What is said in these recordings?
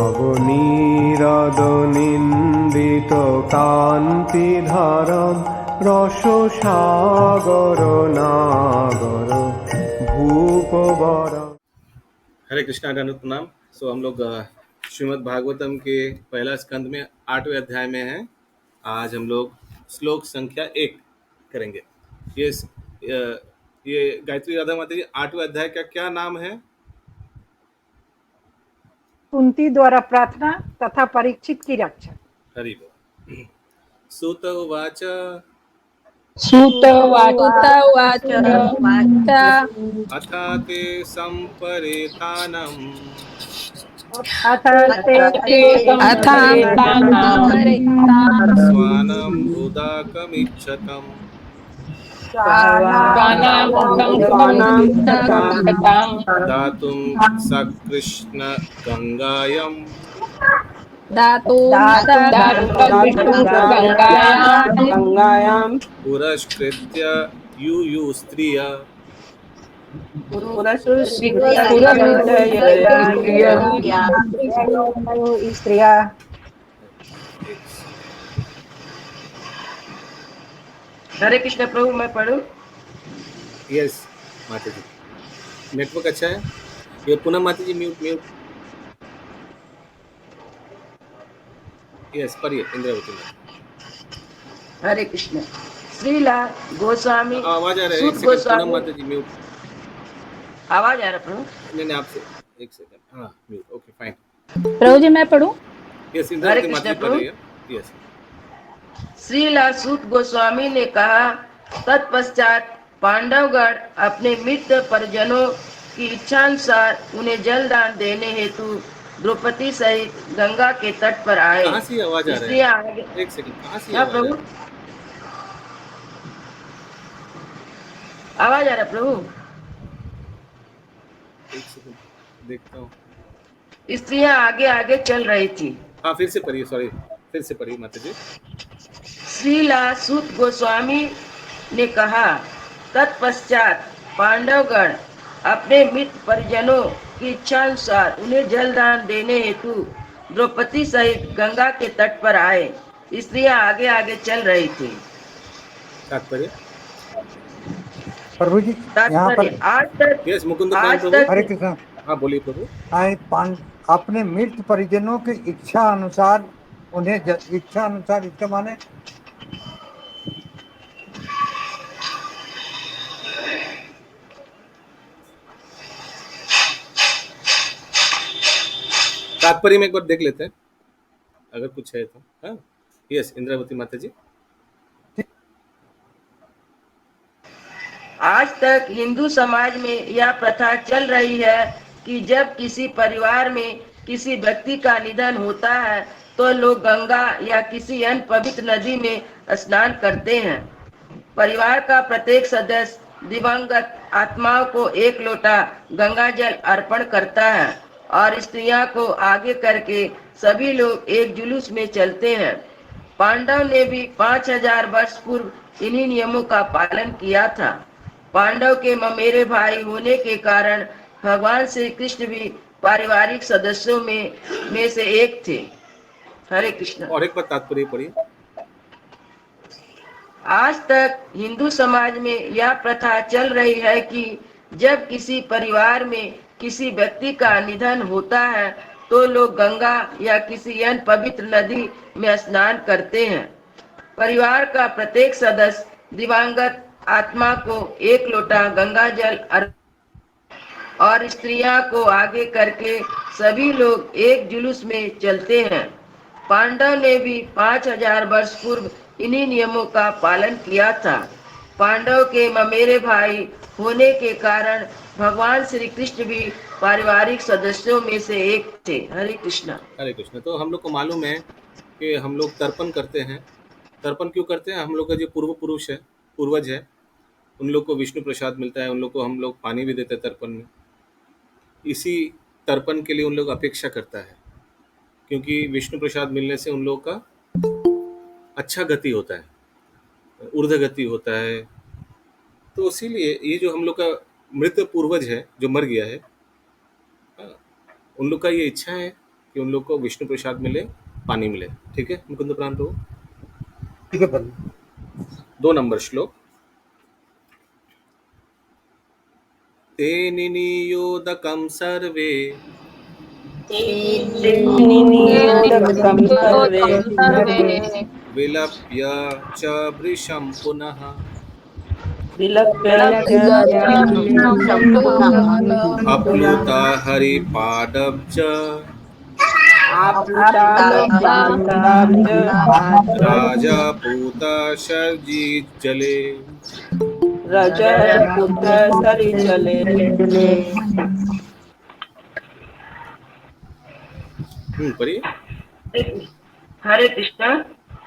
নবনীরদ নিন্দিত কান্তিধারম রসসাগর নাগর भूपवरम। हरे कृष्णा दंडवत प्रणाम। हम लोग श्रीमद् भागवतम के पहला स्कंद में 8वें अध्याय में हैं। आज हम लोग श्लोक संख्या 1 करेंगे। ये गायत्री राधा माता जी 8वें अध्याय का क्या नाम है? कुंती द्वारा प्रार्थना तथा परीक्षित की रक्षा। हरि बोल। सुत उवाच अथा ते संपरेतानम् स्वानं भूदाकमिच्छतम् दातुं सकृष्ण गंगायम् पुरस्कृत्य युयुस्त्रिय हरे कृष्ण प्रभु, मैं पढ़ूं? यस माता जी, नेटवर्क अच्छा है। ये पूनम माता जी म्यूट। यस पढ़िए इंद्रावती माता। हरे कृष्ण। श्रीला गोस्वामी आवाज आ रहा है, सूत एक सेकंड। पूनम गोस्वामी, माता जी म्यूट। आवाज आ रहा प्रभु? नहीं आपसे एक सेकंड। हाँ म्यूट, ओके फाइन। प्रभु जी मैं पढ़ूं? यस इंद्रावती माता जी पढ़ रही है। यस। श्रीला सूत गोस्वामी ने कहा, तत्पश्चात पांडवगण अपने मित्र परिजनों की इच्छानुसार उन्हें जलदान देने हेतु द्रौपदी सहित गंगा के तट पर आए। कहाँ से आवाज आ रहा इसलिए है? आगे एक सेकंड, कहाँ से हाँ आवाज आ प्रभु, रहा है? आवाज आ रहा प्रभु? एक सेकंड देखता हूँ। स्त्रियां आगे आगे चल रही थी। हाँ फिर से पढ़िए, सॉरी फिर से पढ़िए माता जी। श्रीला सूत गोस्वामी ने कहा, तत्पश्चात पांडवगण अपने मित्र परिजनों की इच्छानुसार उन्हें जलदान देने हेतु द्रौपदी सहित गंगा के तट पर आए। स्त्रियां आगे आगे चल रही थी। तात्पर्य प्रभु जी यहाँ पर आज तक यस मुकुंद आज प्रभु। तक हरे कृष्ण। हाँ बोलिए प्रभु। अपने मित्र परिजनों की इच्छा अनुसार उन्हें इच्छा अनुसार, इसका माने तात्पर्य में एक बार देख लेते हैं अगर कुछ है तो। हाँ यस इंद्रावती माता जी। आज तक हिंदू समाज में यह प्रथा चल रही है कि जब किसी परिवार में किसी व्यक्ति का निधन होता है तो लोग गंगा या किसी अन्य पवित्र नदी में स्नान करते हैं। परिवार का प्रत्येक सदस्य दिवंगत आत्माओं को एक लोटा गंगा जल अर्पण करता है और स्त्रियों को आगे करके सभी लोग एक जुलूस में चलते हैं। पांडव ने भी 5000 वर्ष पूर्व इन्हीं नियमों का पालन किया था। पांडव के ममेरे भाई होने के कारण भगवान श्री कृष्ण भी पारिवारिक सदस्यों में से एक थे। हरे कृष्ण। और एक बार तात्पर्य पढ़िए। आज तक हिंदू समाज में यह प्रथा चल रही है कि जब किसी परिवार में किसी व्यक्ति का निधन होता है तो लोग गंगा या किसी अन्य पवित्र नदी में स्नान करते हैं। परिवार का प्रत्येक सदस्य दिवंगत आत्मा को एक लोटा गंगा जल और स्त्रियों को आगे करके सभी लोग एक जुलूस में चलते हैं। पांडव ने भी 5000 वर्ष पूर्व इन्हीं नियमों का पालन किया था। पांडव के ममेरे भाई होने के कारण भगवान श्री कृष्ण भी पारिवारिक सदस्यों में से एक थे। हरे कृष्णा। हरे कृष्ण। तो हम लोग को मालूम है कि हम लोग तर्पण करते हैं। तर्पण क्यों करते हैं? हम लोग का जो पूर्व पुरुष है, पूर्वज है, उन लोग को विष्णु प्रसाद मिलता है, उन लोग को हम लोग पानी भी देते हैं तर्पण में। इसी तर्पण के लिए उन लोग अपेक्षा करता है, क्योंकि विष्णु प्रसाद मिलने से उन लोग का अच्छा गति होता है, ऊर्ध्व गति होता है। तो इसीलिए ये जो हम लोग का मृत पूर्वज है जो मर गया है, उन लोग का ये इच्छा है कि उन लोग को विष्णु प्रसाद मिले, पानी मिले। ठीक है मुकुंद प्राण प्रभु। ठीक है प्रभु। 2 नंबर श्लोक। ते निनियोदकं सर्वे निनियोदकं सर्वे विलप्य च वृषं पुनः विलप्य च अप्लुता हरिपादब्ज राजापूता शर्जिज्जले। रजपुत्र सरिजले। पढ़िए। हरे कृष्ण।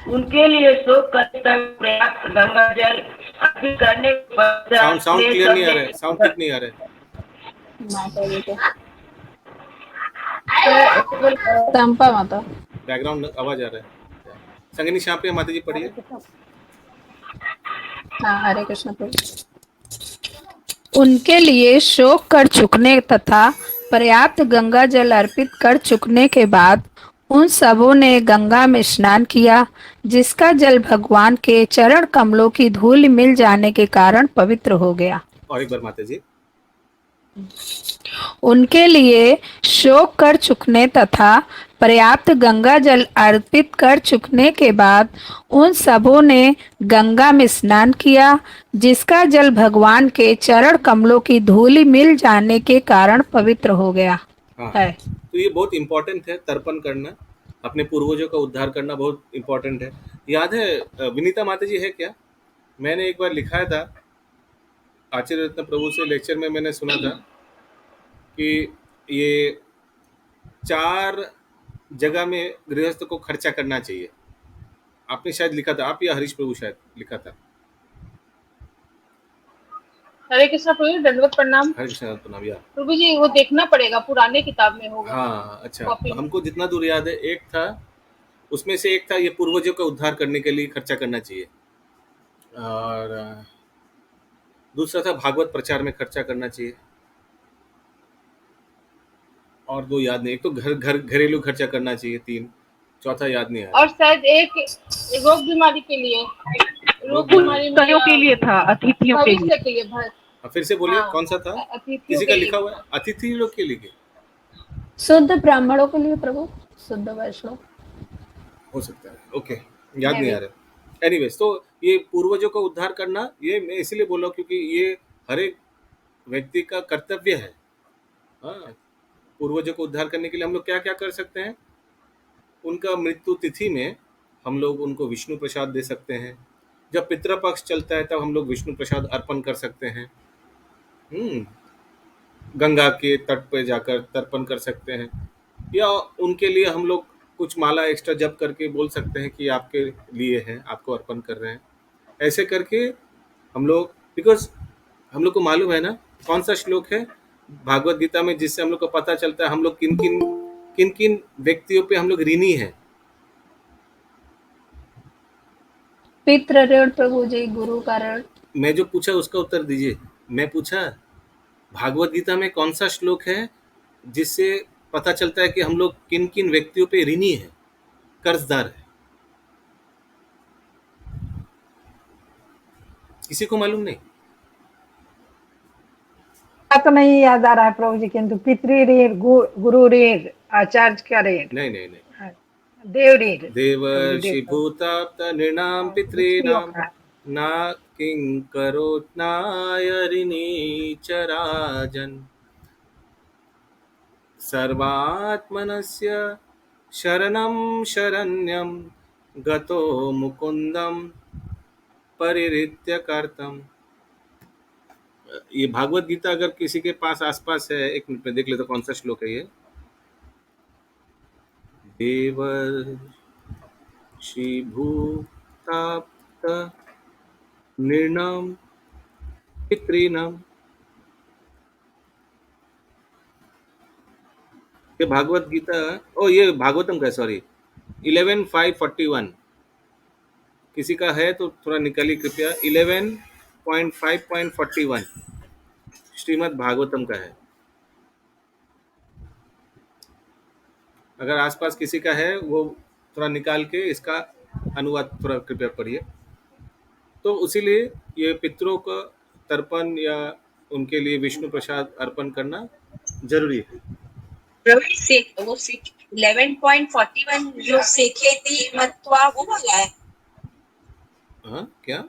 उनके लिए शोक करने तक पर्याप्त गंगा जल अर्पित करने के पश्चात साउंड वे क्लियर नहीं आ सबने रहा है, साउंड ठीक नहीं आ रहा है, संपा माता। बैकग्राउंड आवाज आ रहा है। संगिनी श्याम माता जी पढ़िए। हाँ हरे कृष्ण प्रभु। उनके लिए शोक कर चुकने तथा पर्याप्त गंगा जल अर्पित कर चुकने के बाद उन सबों ने गंगा में स्नान किया, जिसका जल भगवान के चरण कमलों की धूल मिल जाने के कारण पवित्र हो गया। और एक बार माता जी। उनके लिए शोक कर चुकने तथा पर्याप्त गंगा जल अर्पित कर चुकने के बाद उन सबों ने गंगा में स्नान किया, जिसका जल भगवान के चरण कमलों की धूलि मिल जाने के कारण पवित्र हो गया। हाँ है तो ये बहुत इंपॉर्टेंट है, तर्पण करना, अपने पूर्वजों का उद्धार करना बहुत इंपॉर्टेंट है। याद है विनीता माता जी है क्या? मैंने एक बार लिखा था आचार्य रत्न प्रभु से, लेक्चर में मैंने सुना था कि ये 4 जगह में गृहस्थ को खर्चा करना चाहिए। आपने शायद लिखा था, आप या हरीश प्रभु शायद लिखा था। हरे कृष्ण प्रभु, दंडवत प्रणाम। हरे कृष्ण प्रणाम। या प्रभु जी वो देखना पड़ेगा, पुराने किताब में होगा। हाँ अच्छा, कॉपी में। हमको जितना दूर याद है एक था, उसमें से एक था ये पूर्वजों का उद्धार करने के लिए खर्चा करना चाहिए, और दूसरा था भागवत प्रचार में खर्चा करना चाहिए, और 2 याद नहीं। एक तो घरेलू खर्चा करना चाहिए, 3, चौथा याद नहीं आ रहा। और शायद एक रोग बीमारी के लिए, रोग बीमारी में के लिए था, अतिथियों के लिए। भविष्य के लिए फिर से बोलिए हाँ, कौन सा था? अतिथियों किसी के का लिए। लिखा हुआ है अतिथि लोग के लिए, शुद्ध ब्राह्मणों के लिए प्रभु, शुद्ध वैष्णव हो सकता है। ओके याद नहीं आ रहा। एनीवेज, तो ये पूर्वजों का उद्धार करना, ये मैं इसलिए बोल रहा हूँ क्योंकि ये हर एक व्यक्ति का कर्तव्य है। हाँ, पूर्वजों को उद्धार करने के लिए हम लोग क्या क्या कर सकते हैं? उनका मृत्यु तिथि में हम लोग उनको विष्णु प्रसाद दे सकते हैं। जब पितृपक्ष चलता है तब हम लोग विष्णु प्रसाद अर्पण कर सकते हैं। गंगा के तट पे जाकर तर्पण कर सकते हैं, या उनके लिए हम लोग कुछ माला एक्स्ट्रा जप करके बोल सकते हैं कि आपके लिए है, आपको अर्पण कर रहे हैं। ऐसे करके हम लोग, बिकॉज हम लोग को मालूम है ना कौन सा श्लोक है भागवत गीता में जिससे हम लोग को पता चलता है हम लोग किन किन व्यक्तियों पे हम लोग ऋणी हैं। पितृ ऋण प्रभु जी, गुरु का ऋण। मैं जो पूछा उसका उत्तर दीजिए। मैं पूछा भागवत गीता में कौन सा श्लोक है जिससे पता चलता है कि हम लोग किन किन व्यक्तियों पे ऋणी है, कर्जदार है। किसी को मालूम नहीं? तो नहीं याद आ रहा है प्रभु जी, किंतु पितृ ऋण, गुरु ऋण, आचार्य का ऋण, नहीं नहीं नहीं, देव ऋण, देवर्षि भूताप्त नृणाम पितॄणाम ना किंकरोत्नाय ऋणी च राजन् सर्वात्मनस्य शरणं शरण्यं गतो मुकुंदम परिहृत्य कर्तम। ये भागवत गीता अगर किसी के पास आसपास है, एक मिनट में देख लेते कौन सा श्लोक है ये। देवर्षि भूताप्त नृणाम पितॄणाम, ये भागवत गीता, ये भागवतम का है, सॉरी 11:5:41। किसी का है तो थोड़ा निकालिए कृपया। 11.5.41 श्रीमद् भागवतम का है। अगर आसपास किसी का है वो थोड़ा निकाल के इसका अनुवाद थोड़ा कृपया पढ़िए। तो इसीलिए ये पितरों का तर्पण या उनके लिए विष्णु प्रसाद अर्पण करना जरूरी है। प्रवीण से वो 11.41 जो सेखेती मत्वा वो वाला है। हाँ क्या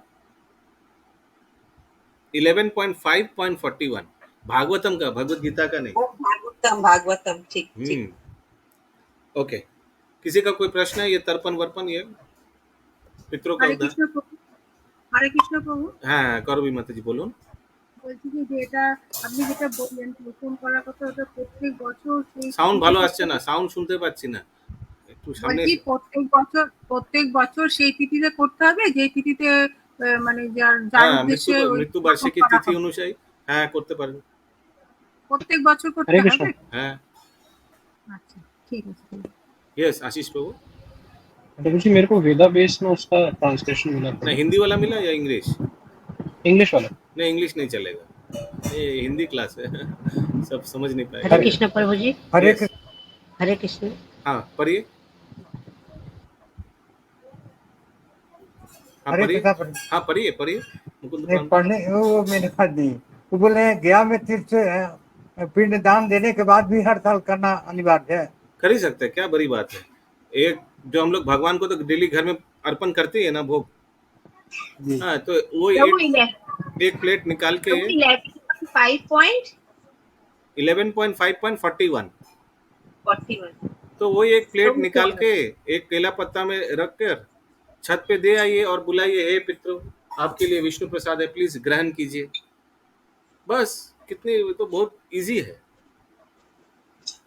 11.5.41 भागवतम का, भगवत गीता का नहीं। वो भागवतम ठीक ठीक। ओके, किसी का कोई प्रश्न है? ये तर्पण वर्पण ये पितरों का हरे उद्धार। कृष्ण प्रभु, हरे कृष्ण প্রভু। হ্যাঁ করবি মাতাজি বলুন। বলছি কি যে এটা আপনি যেটা বললেন প্রথম করার কথা, ওটা প্রত্যেক বছর সেই সাউন্ড ভালো আসছে না, সাউন্ড শুনতে পাচ্ছি না, একটু সামনে বলছি প্রত্যেক বছর সেই তিথিতে করতে হবে, যে তিথিতে মানে যার যার হ্যাঁ উদ্দেশ্যে ওই মৃত্যু বার্ষিকী করা তিথি হবে। অনুযায়ী হ্যাঁ করতে পারেন। প্রত্যেক বছর করতে हरे कृष्ण। হবে। হ্যাঁ আচ্ছা ঠিক আছে। यस आशीष प्रभु। प्रभु जी मेरे को वेदा बेस में उसका ट्रांसलेशन मिला था, नहीं हिंदी वाला मिला या इंग्लिश? इंग्लिश वाला। नहीं इंग्लिश नहीं चलेगा, ये हिंदी क्लास है सब समझ नहीं पाएगा। हरे कृष्ण प्रभु जी। हरे Yes. कृष्ण। हरे कृष्ण। हाँ पढ़िए। हाँ हरे पढ़िए, कृष्ण प्रभु। हाँ पढ़िए पढ़िए मुकुंद नहीं पढ़ने वो मैंने पढ़ दी। तो बोले गया में तीर्थ पिंड दान देने के बाद भी हर साल करना अनिवार्य है। कर ही सकते हैं, क्या बड़ी बात है। एक जो हम लोग भगवान को तो डेली घर में अर्पण करते हैं ना भोग, जी। हाँ तो वो प्रभु एक प्लेट निकाल के 11.5.41 11.5.41 तो वो एक प्लेट निकाल के एक केला पत्ता में रख कर छत पे दे आइए और बुलाइए, हे पितरों आपके लिए विष्णु प्रसाद है, प्लीज ग्रहण कीजिए। बस कितनी, तो बहुत इजी है।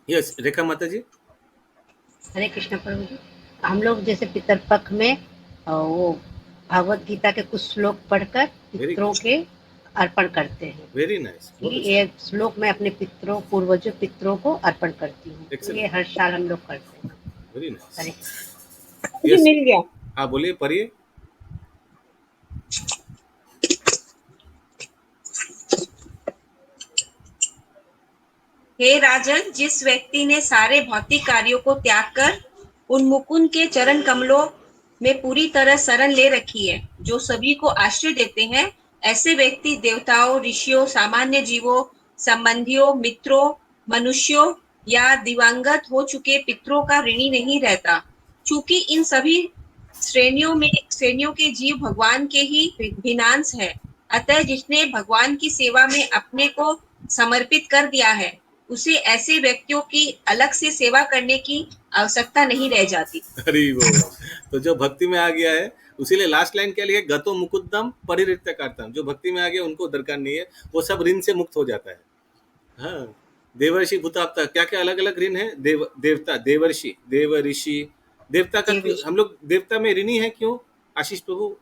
यस रेखा माता जी। हरे कृष्ण प्रभु जी। हम लोग जैसे पितरपक्ष में वो भागवत गीता के कुछ श्लोक पढ़कर पितरों के अर्पण करते हैं। Very nice. ये श्लोक मैं अपने पितरों पूर्वजों पितरों को अर्पण करती हूँ। ये हर साल हम लोग करते हैं। Very nice. हरे ये मिल गया। हाँ बोलिए पढ़िए। हे राजन, जिस व्यक्ति ने सारे भौतिक कार्यों को त्याग कर उन मुकुंद के चरण कमलों में पूरी तरह शरण ले रखी है, जो सभी को आश्रय देते हैं, ऐसे व्यक्ति देवताओं, ऋषियों, सामान्य जीवों, संबंधियों, मित्रों, मनुष्यों या दिवंगत हो चुके पितरों का ऋणी नहीं रहता। चूंकि इन सभी श्रेणियों के जीव भगवान के ही भिन्नांश है, अतः जिसने भगवान की सेवा में अपने को समर्पित कर दिया है, उसे ऐसे व्यक्तियों की अलग से सेवा करने की आवश्यकता नहीं रह जाती। हरि बोल। तो जो भक्ति में आ गया है, उसीलिए लास्ट लाइन क्या लिखे, गतो मुकुंदम परिहृत्य करतम। जो भक्ति में आ गया उनको दरकार नहीं है, वो सब ऋण से मुक्त हो जाता है। हाँ देवर्षि भूताप्ता, क्या क्या अलग अलग ऋण है। देवता, देवर्षि, देव ऋषि, देवता का हम लोग देवता में ऋणी है क्यों आशीष प्रभु?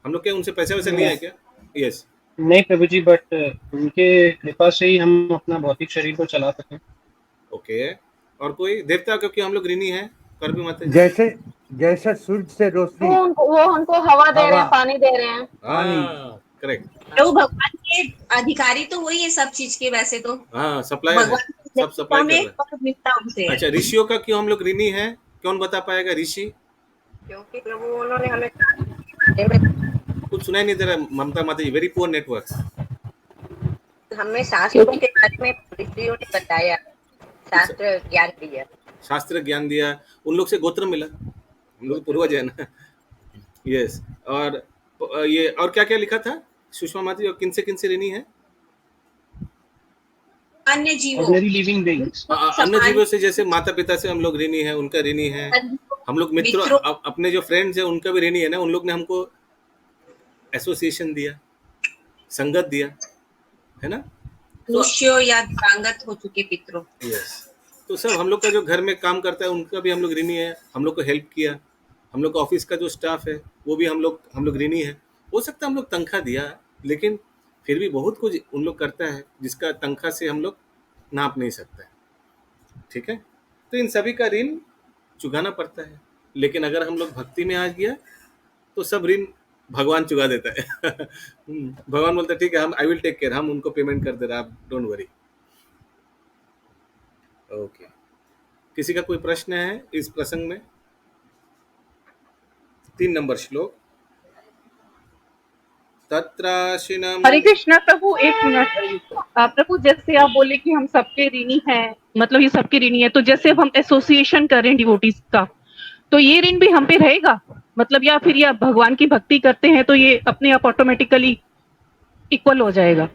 हम लोग क्या उनसे पैसे वैसे नहीं है क्या? यस नहीं प्रभु जी, बट उनके कृपा से ही हम अपना भौतिक शरीर को चला सकें। ओके। और कोई देवता क्योंकि हम लोग ऋणी हैं कर भी मत। जैसे जैसे सूर्य से रोशनी, वो उनको हवा दे रहे हैं, पानी दे रहे हैं। करेक्ट। तो भगवान के अधिकारी तो वही है सब चीज के, वैसे तो हाँ सप्लाई सब सप्लाई कर रहे हैं। अच्छा ऋषियों का क्यों हम लोग ऋणी हैं, कौन बता पाएगा? ऋषि क्योंकि प्रभु उन्होंने हमें कुछ सुनाई नहीं दे रहा ममता माता जी, वेरी पुअर नेटवर्क। हमें शास्त्रों के बारे में ऋषियों ने बताया, शास्त्र ज्ञान दिया, शास्त्र ज्ञान दिया, उन लोग से गोत्र मिला, हम लोग पूर्वज है ना। यस। और ये और क्या क्या लिखा था सुषमा माता जी, और किन से ऋणी है? अन्य जीवों, अन्य जीवों से, जैसे माता पिता से हम लोग ऋणी है, उनका ऋणी है। हम लोग मित्रों, अपने जो फ्रेंड्स है उनका भी ऋणी है ना। उन लोग ने हमको एसोसिएशन दिया, संगत दिया, है ना। मनुष्यों या दिवंगत हो चुके पितरों। यस। तो सब हम लोग का जो घर में काम करता है उनका भी हम लोग ऋणी है। हम लोग को हेल्प किया, हम लोग का ऑफिस का जो स्टाफ है वो भी हम लोग ऋणी है। हो सकता है हम लोग तनख्वाह दिया, लेकिन फिर भी बहुत कुछ उन लोग करता है जिसका तनख्वाह से हम लोग नाप नहीं सकते। ठीक है, तो इन सभी का ऋण चुकाना पड़ता है। लेकिन अगर हम लोग भक्ति में आ गया तो सब ऋण भगवान चुका देता है। भगवान बोलता है ठीक है, हम आई विल टेक केयर, हम उनको पेमेंट कर दे रहे, आप डोंट वरी। ओके। किसी का कोई प्रश्न है इस प्रसंग में? 3 नंबर श्लोक। तत्राशिनम। हरे कृष्णा प्रभु, एक मिनट। प्रभु, जैसे आप बोले कि हम सबके ऋणी हैं, मतलब ये सबके ऋणी है, तो जैसे अब हम एसोसिएशन कर रहे हैं डिवोटीज का, तो ये ऋण भी हम पे रहेगा, मतलब, या फिर ये भगवान की भक्ति करते हैं तो ये अपने आप ऑटोमेटिकली इक्वल हो जाएगा?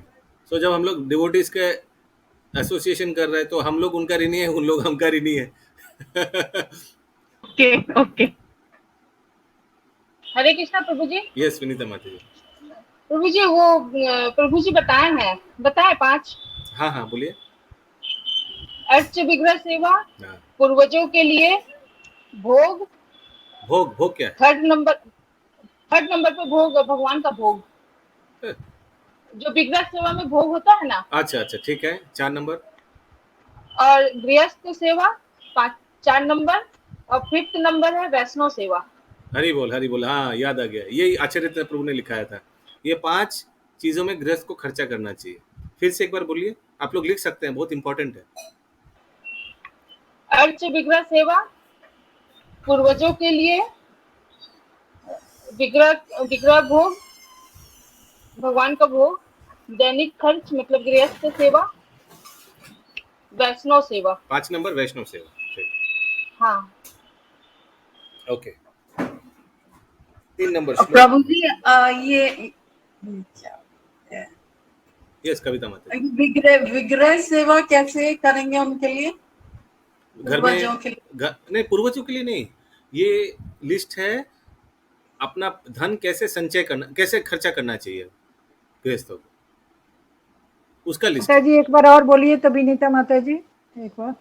तो जब हम लोग डिवोटीज के एसोसिएशन कर रहे हैं तो हम लोग उनका ऋणी है, उन लोग हमका ऋणी है। Okay okay. Hare Krishna Prabhu ji. Yes Vinita Mata ji. प्रभु जी वो प्रभु जी बताए 5। हाँ हाँ बोलिए। अर्च विग्रह सेवा, हाँ। पूर्वजों के लिए भोग। भोग क्या है? थर्ड नंबर पे भोग, भगवान का भोग, जो विग्रह सेवा में भोग होता है ना। अच्छा ठीक है। 4 नंबर। और गृहस्थ सेवा 4 नंबर। और 5th नंबर है वैष्णव सेवा। हरि बोल। हाँ याद आ गया, ये आचार्य प्रभु ने लिखाया था। ये 5 चीजों में गृहस्थ को खर्चा करना चाहिए। फिर से एक बार बोलिए, आप लोग लिख सकते हैं, बहुत इंपॉर्टेंट है। अर्च विग्रह सेवा, पूर्वजों के लिए विग्रह भोग, भगवान का भोग, दैनिक खर्च मतलब गृहस्थ सेवा, वैष्णव सेवा। 5 नंबर वैष्णव सेवा। ठीक। हाँ ओके। 3 नंबर प्रभु जी, ये यस कविता माता। विग्रह सेवा कैसे करेंगे उनके लिए? घर में नहीं, पूर्वजों के लिए नहीं। ये लिस्ट है अपना धन कैसे संचय करना, कैसे खर्चा करना चाहिए गृहस्थों को, उसका लिस्ट। माता जी एक बार और बोलिए तो विनीता माता जी एक बार।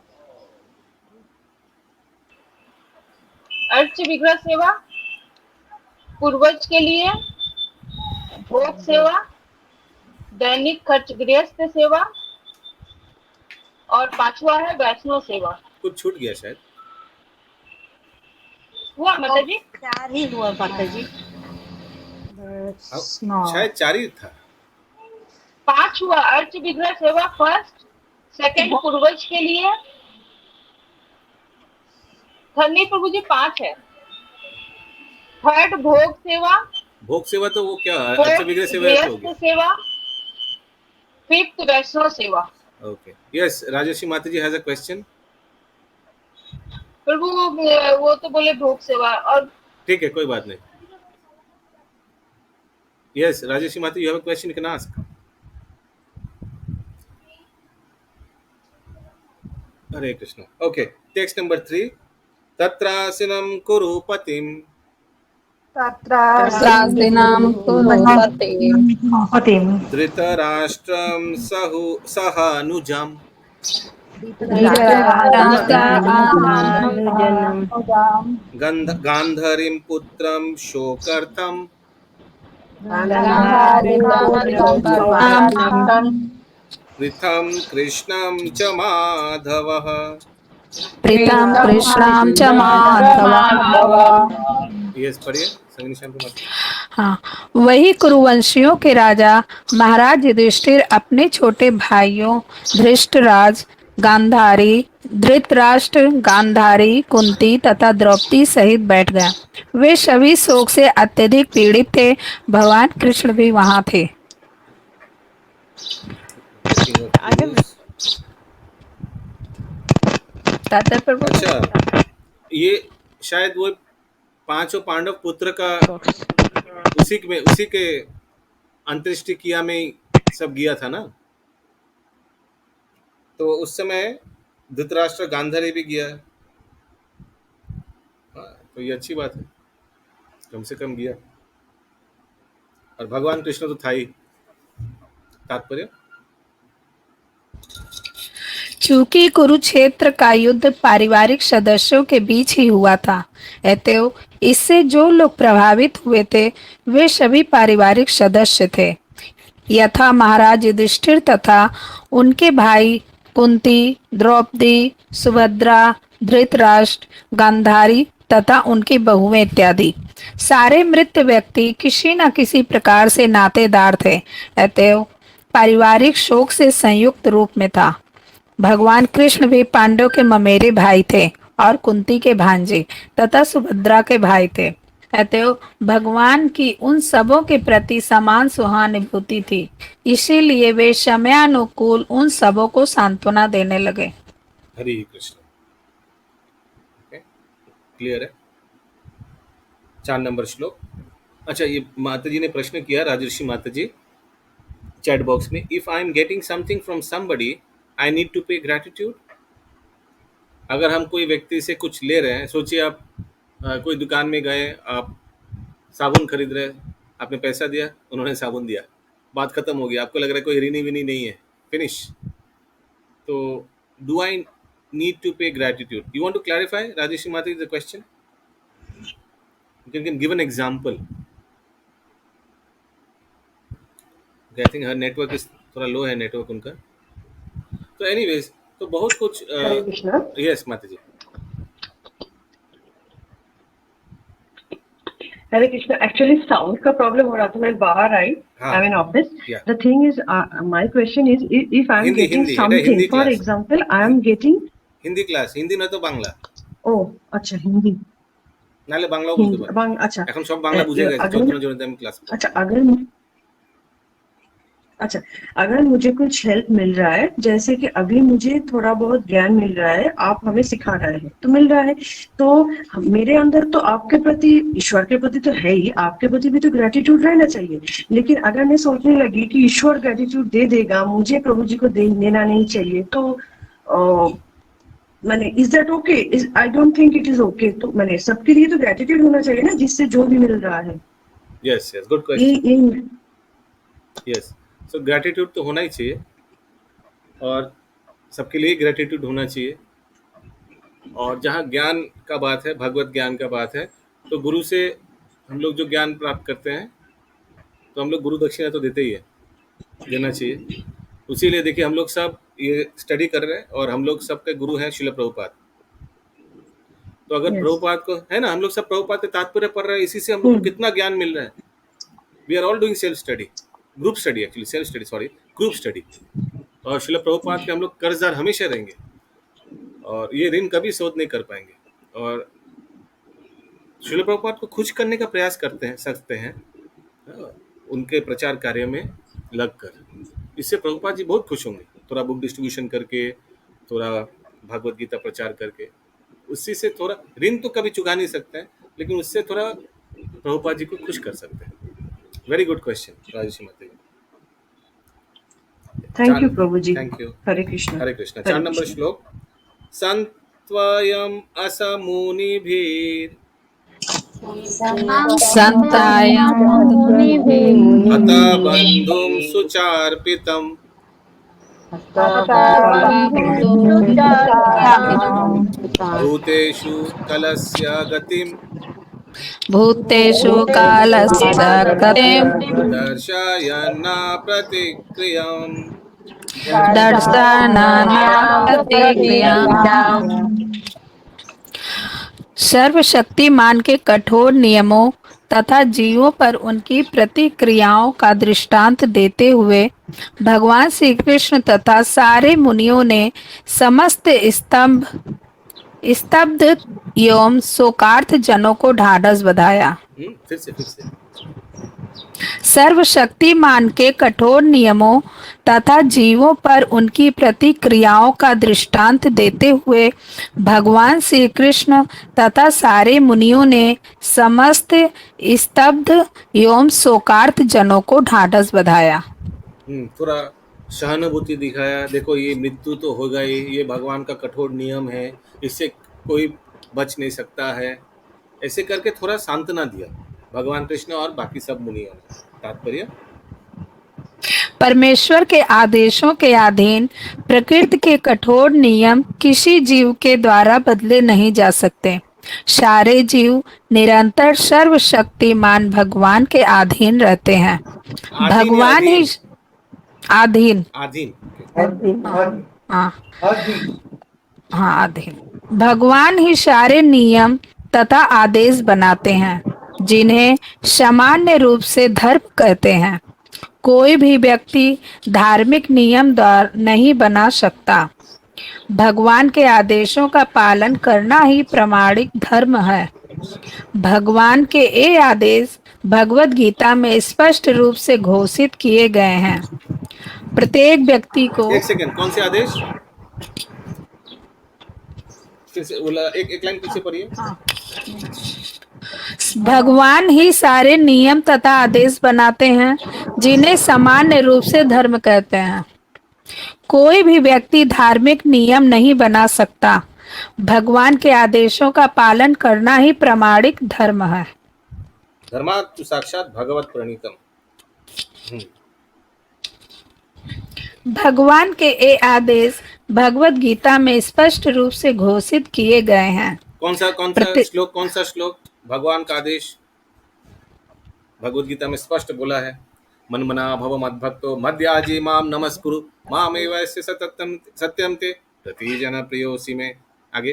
अर्च विग्रह सेवा, पूर्वज के लिए भोग सेवा, दैनिक खर्च गृहस्थ सेवा, और 5वां है वैष्णव सेवा। कुछ छूट गया शायद। हुआ माता जी? 4 ही हुआ माता जी। शायद 4 ही था। 5 हुआ। अर्च विग्रह सेवा फर्स्ट, सेकंड पूर्वज के लिए, धन्य प्रभु जी 5 है। थर्ड भोग सेवा तो वो क्या है? अच्छा विग्रह सेवा हो गया। सेवा, 5th वैष्णव सेवा। Okay yes. राजश्री माता जी हैज अ क्वेश्चन। प्रभु वो तो बोले भोग सेवा और ठीक है, कोई बात नहीं। यस राजश्री माता, you have a question, you can ask. Hare Krishna. Okay, text number 3। तत्रासिनं कुरु पतिं धृतराष्ट्रं सहानुजम् गान्धारीं पुत्रं शोकर्थं प्रीतं कृष्णं च माधवः। यस पढ़िए संगनी श्याम कुमार। हाँ, वही कुरुवंशियों के राजा महाराज युधिष्ठिर अपने छोटे भाइयों धृष्टराज, गांधारी, धृतराष्ट्र, गांधारी, कुंती तथा द्रौपदी सहित बैठ गया। वे सभी शोक से अत्यधिक पीड़ित थे। भगवान कृष्ण भी वहां थे। अच्छा, ये शायद वो 5 पांडव पुत्र का उसी के अंत्येष्टि क्रिया में सब गया था ना, तो उस समय धृतराष्ट्र गांधारी भी गया। तो ये अच्छी बात है, कम से कम गया। और भगवान कृष्ण तो था ही। तात्पर्य, चूंकि कुरुक्षेत्र का युद्ध पारिवारिक सदस्यों के बीच ही हुआ था, अतएव इससे जो लोग प्रभावित हुए थे वे सभी पारिवारिक सदस्य थे, यथा महाराज युधिष्ठिर तथा उनके भाई कुंती, द्रौपदी, सुभद्रा, धृतराष्ट्र, गांधारी तथा उनकी बहुएं इत्यादि। सारे मृत व्यक्ति किसी न किसी प्रकार से नातेदार थे, अतएव पारिवारिक शोक से संयुक्त रूप में था। भगवान कृष्ण भी पांडव के ममेरे भाई थे और कुंती के भांजे तथा सुभद्रा के भाई थे। अतएव भगवान की उन सबों के प्रति समान सहानुभूति थी, इसीलिए वे समयानुकूल उन सबों को सांत्वना देने लगे। हरि कृष्ण। क्लियर है? 4 नंबर श्लोक। अच्छा, ये माता जी ने प्रश्न किया, राजर्षि माता जी, चैट बॉक्स में, if I am getting something from somebody I need to pay gratitude. अगर हम कोई व्यक्ति से कुछ ले रहे हैं, सोचिए आप कोई दुकान में गए, आप साबुन खरीद रहे, आपने पैसा दिया, उन्होंने साबुन दिया, बात खत्म हो गई, आपको लग रहा है कोई ऋणी विनी नहीं है, फिनिश। तो do I need to pay gratitude? You want to clarify, Rajesh Mata, the question? You can give an example. I think her network is थोड़ा लो है, नेटवर्क उनका। तो एनीवेज, तो बहुत कुछ yes Mata ji. Hare Krishna, actually sound का प्रॉब्लम हो रहा था, मैं बाहर आई, I mean office. The thing is, my question is, if I am getting something, for example I am getting Hindi class, Hindi ना तो बांग्ला। ओ अच्छा, हिंदी নালে বাংলাও বলতে পারো। আচ্ছা, এখন সব বাংলা বুঝে গেছে, 14 জনের আমি ক্লাস। अच्छा, अगर मुझे कुछ हेल्प मिल रहा है, जैसे कि अभी मुझे थोड़ा बहुत ज्ञान मिल रहा है, आप हमें सिखा रहे हैं तो मिल रहा है, तो मेरे अंदर तो आपके प्रति, ईश्वर के प्रति तो है ही, आपके प्रति भी तो ग्रेटिट्यूड रहना चाहिए। लेकिन अगर मैं सोचने लगी कि ईश्वर ग्रेटिट्यूड दे देगा, मुझे प्रभु जी को देना नहीं चाहिए, तो मैंने is that okay? I don't think it is okay. तो मैंने सबके लिए तो ग्रेटिट्यूड होना चाहिए ना, जिससे जो भी मिल रहा है। Yes yes, good question. Yes, so gratitude तो होना ही चाहिए, और सबके लिए ग्रेटिट्यूड होना चाहिए। और जहाँ ज्ञान का बात है, भगवत ज्ञान का बात है, तो गुरु से हम लोग जो ज्ञान प्राप्त करते हैं, तो हम लोग गुरु दक्षिणा तो देते ही है, देना चाहिए। उसीलिए देखिए, हम लोग सब ये स्टडी कर रहे हैं, और हम लोग सबके गुरु हैं श्रील प्रभुपाद। तो अगर प्रभुपाद को है ना, हम लोग सब प्रभुपाद के तात्पर्य पढ़ रहे हैं, इसी से हम लोग को कितना ज्ञान मिल रहा है। We are all doing self study, group study, actually self study, sorry, group study. और श्रील प्रभुपाद के हम लोग कर्जदार हमेशा रहेंगे, और ये ऋण कभी शोध नहीं कर पाएंगे। और श्रील प्रभुपाद को खुश करने का प्रयास करते हैं, सकते हैं उनके प्रचार कार्य में लगकर। इससे प्रभुपाद जी बहुत खुश होंगे, थोड़ा बुक डिस्ट्रीब्यूशन करके, थोड़ा भागवत गीता प्रचार करके। उसी से थोड़ा ऋण तो कभी चुका नहीं सकते हैं, लेकिन उससे थोड़ा प्रभुपाद जी को खुश कर सकते हैं। वेरी गुड क्वेश्चन, राजेश माता जी। थैंक यू प्रभु जी, thank you. Hare Krishna, Hare Krishna. 4 number श्लोक। संत्वयम् असमुनिभिः अत बन्धुं सुचार्पितम् भूतेषु कलस्य गतिम् दर्शयन्ना प्रतिक्रियाम् सर्वशक्तिमान के कठोर नियमों तथा जीवों पर उनकी प्रतिक्रियाओं का दृष्टांत देते हुए भगवान श्री कृष्ण तथा सारे मुनियों ने समस्त स्तब्ध एवं शोकार्थ जनों को ढाढ़स बधाया। फिर से सर्वशक्तिमान के कठोर नियमों तथा जीवों पर उनकी प्रतिक्रियाओं का दृष्टांत देते हुए भगवान श्री कृष्ण तथा सारे मुनियों ने समस्त स्तब्ध एवं शोकार्थ जनों को ढाढ़स बधाया। थोड़ा सहानुभूति दिखाया। देखो, ये मृत्यु तो होगा ही, ये भगवान का कठोर नियम है, इससे कोई बच नहीं सकता है। ऐसे करके थोड़ा सांत्वना दिया भगवान कृष्ण और बाकी सब मुनियों ने। तात्पर्य, परमेश्वर के आदेशों के अधीन प्रकृति के कठोर नियम किसी जीव के द्वारा बदले नहीं जा सकते। सारे जीव निरंतर सर्वशक्तिमान भगवान के अधीन रहते हैं। भगवान ही अधीन अधीन भगवान ही सारे नियम तथा आदेश बनाते हैं, जिन्हें सामान्य रूप से धर्म कहते हैं। कोई भी व्यक्ति धार्मिक नियम द्वारा नहीं बना सकता, भगवान के आदेशों का पालन करना ही प्रामाणिक धर्म है। भगवान के ये आदेश भगवत गीता में स्पष्ट रूप से घोषित किए गए हैं। प्रत्येक व्यक्ति को एक सेकंड, कौन से आदेश? फिर से बोला, एक लाइन पीछे पढ़िए। भगवान ही सारे नियम तथा आदेश बनाते हैं जिन्हें सामान्य रूप से धर्म कहते हैं। कोई भी व्यक्ति धार्मिक नियम नहीं बना सकता। भगवान के आदेशों का पालन करना ही प्रामाणिक धर्म है। धर्मात् साक्षात भगवत प्रणीतम। भगवान के ये आदेश भगवत गीता में स्पष्ट रूप से घोषित किए गए हैं। कौन सा श्लोक? कौन सा श्लोक? भगवान का आदेश भगवत गीता में स्पष्ट बोला है, मन मना भव मद्भक्तो मद्याजी माम नमस्कुरु मामेवैस्य सत्यम ते प्रतिजन प्रियोसी में। आगे,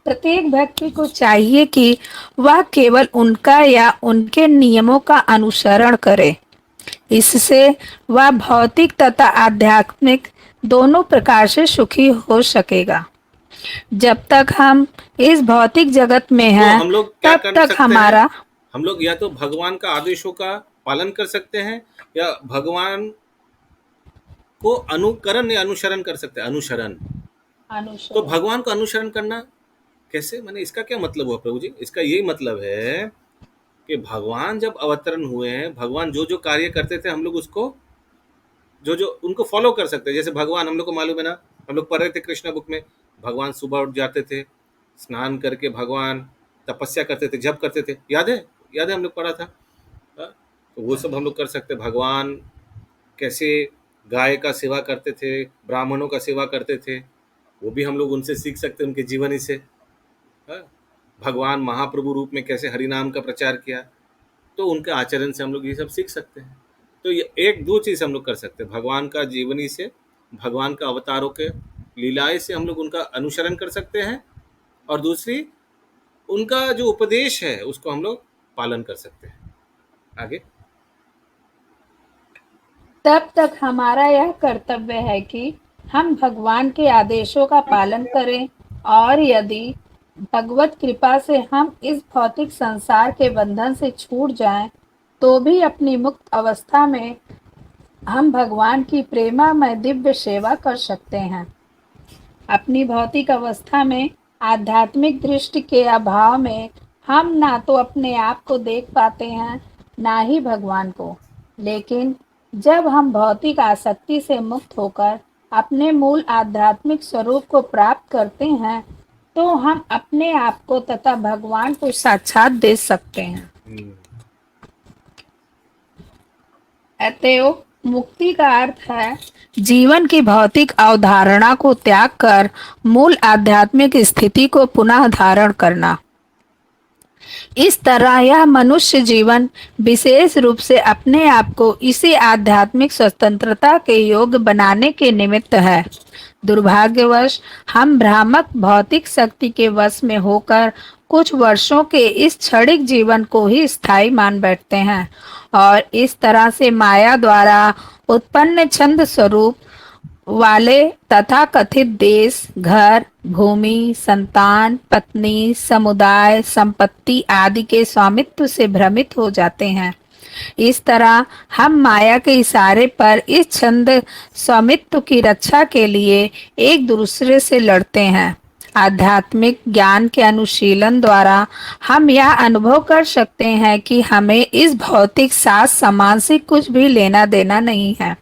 प्रत्येक व्यक्ति को चाहिए कि वह केवल उनका या उनके नियमों का अनुसरण करे। इससे वह भौतिक तथा आध्यात्मिक दोनों प्रकार से सुखी हो सकेगा। जब तक हम इस भौतिक जगत में हैं, हम लोग क्या तब कर तक सकते हमारा हैं? हम लोग या तो भगवान का आदेशों का पालन कर सकते हैं या भगवान को अनुकरण या अनुसरण कर सकते हैं। अनुसरण। तो भगवान को अनुसरण करना कैसे? माने इसका क्या मतलब हुआ प्रभु जी? इसका यही मतलब है कि भगवान जब अवतरण हुए हैं, भगवान जो जो कार्य करते थे हम लोग उसको जो जो उनको फॉलो कर सकते हैं। जैसे भगवान, हम लोग को मालूम है ना, हम लोग पढ़ रहे थे कृष्णा बुक में, भगवान सुबह उठ जाते थे, स्नान करके भगवान तपस्या करते थे, जप करते थे। याद है हम लोग पढ़ा था। तो वो सब हम लोग कर सकते। भगवान कैसे गाय का सेवा करते थे, ब्राह्मणों का सेवा करते थे, वो भी हम लोग उनसे सीख सकते हैं, उनके जीवनी से। भगवान महाप्रभु रूप में कैसे हरिनाम का प्रचार किया, तो उनके आचरण से हम लोग ये सब सीख सकते हैं। तो ये एक दो चीज़ हम लोग कर सकते हैं, भगवान का जीवनी से, भगवान का अवतारों के लीलाएं से हम लोग उनका अनुसरण कर सकते हैं, और दूसरी उनका जो उपदेश है उसको हम लोग पालन कर सकते हैं। आगे, तब तक हमारा यह कर्तव्य है कि हम भगवान के आदेशों का पालन करें, और यदि भगवत कृपा से हम इस भौतिक संसार के बंधन से छूट जाएं, तो भी अपनी मुक्त अवस्था में हम भगवान की प्रेमामय दिव्य सेवा कर सकते हैं। अपनी भौतिक अवस्था में आध्यात्मिक दृष्टि के अभाव में हम ना तो अपने आप को देख पाते हैं, ना ही भगवान को। लेकिन जब हम भौतिक आसक्ति से मुक्त होकर अपने मूल आध्यात्मिक स्वरूप को प्राप्त करते हैं, तो हम अपने आप को तथा भगवान को साक्षात दे सकते हैं। अतएव मुक्ति का अर्थ है जीवन की भौतिक अवधारणा को त्याग कर मूल आध्यात्मिक स्थिति को पुनः धारण करना। इस तरह यह मनुष्य जीवन विशेष रूप से अपने आप को इसी आध्यात्मिक स्वतंत्रता के योग्य बनाने के निमित्त है। दुर्भाग्यवश हम भ्रामक भौतिक शक्ति के वश में होकर कुछ वर्षों के इस क्षणिक जीवन को ही स्थायी मान बैठते हैं, और इस तरह से माया द्वारा उत्पन्न छंद स्वरूप वाले तथा कथित देश, घर, भूमि, संतान, पत्नी, समुदाय, संपत्ति आदि के स्वामित्व से भ्रमित हो जाते हैं। इस तरह हम माया के इशारे पर इस छंद स्वामित्व की रक्षा के लिए एक दूसरे से लड़ते हैं। आध्यात्मिक ज्ञान के अनुशीलन द्वारा हम यह अनुभव कर सकते हैं कि हमें इस भौतिक साज सामान से कुछ भी लेना देना नहीं है।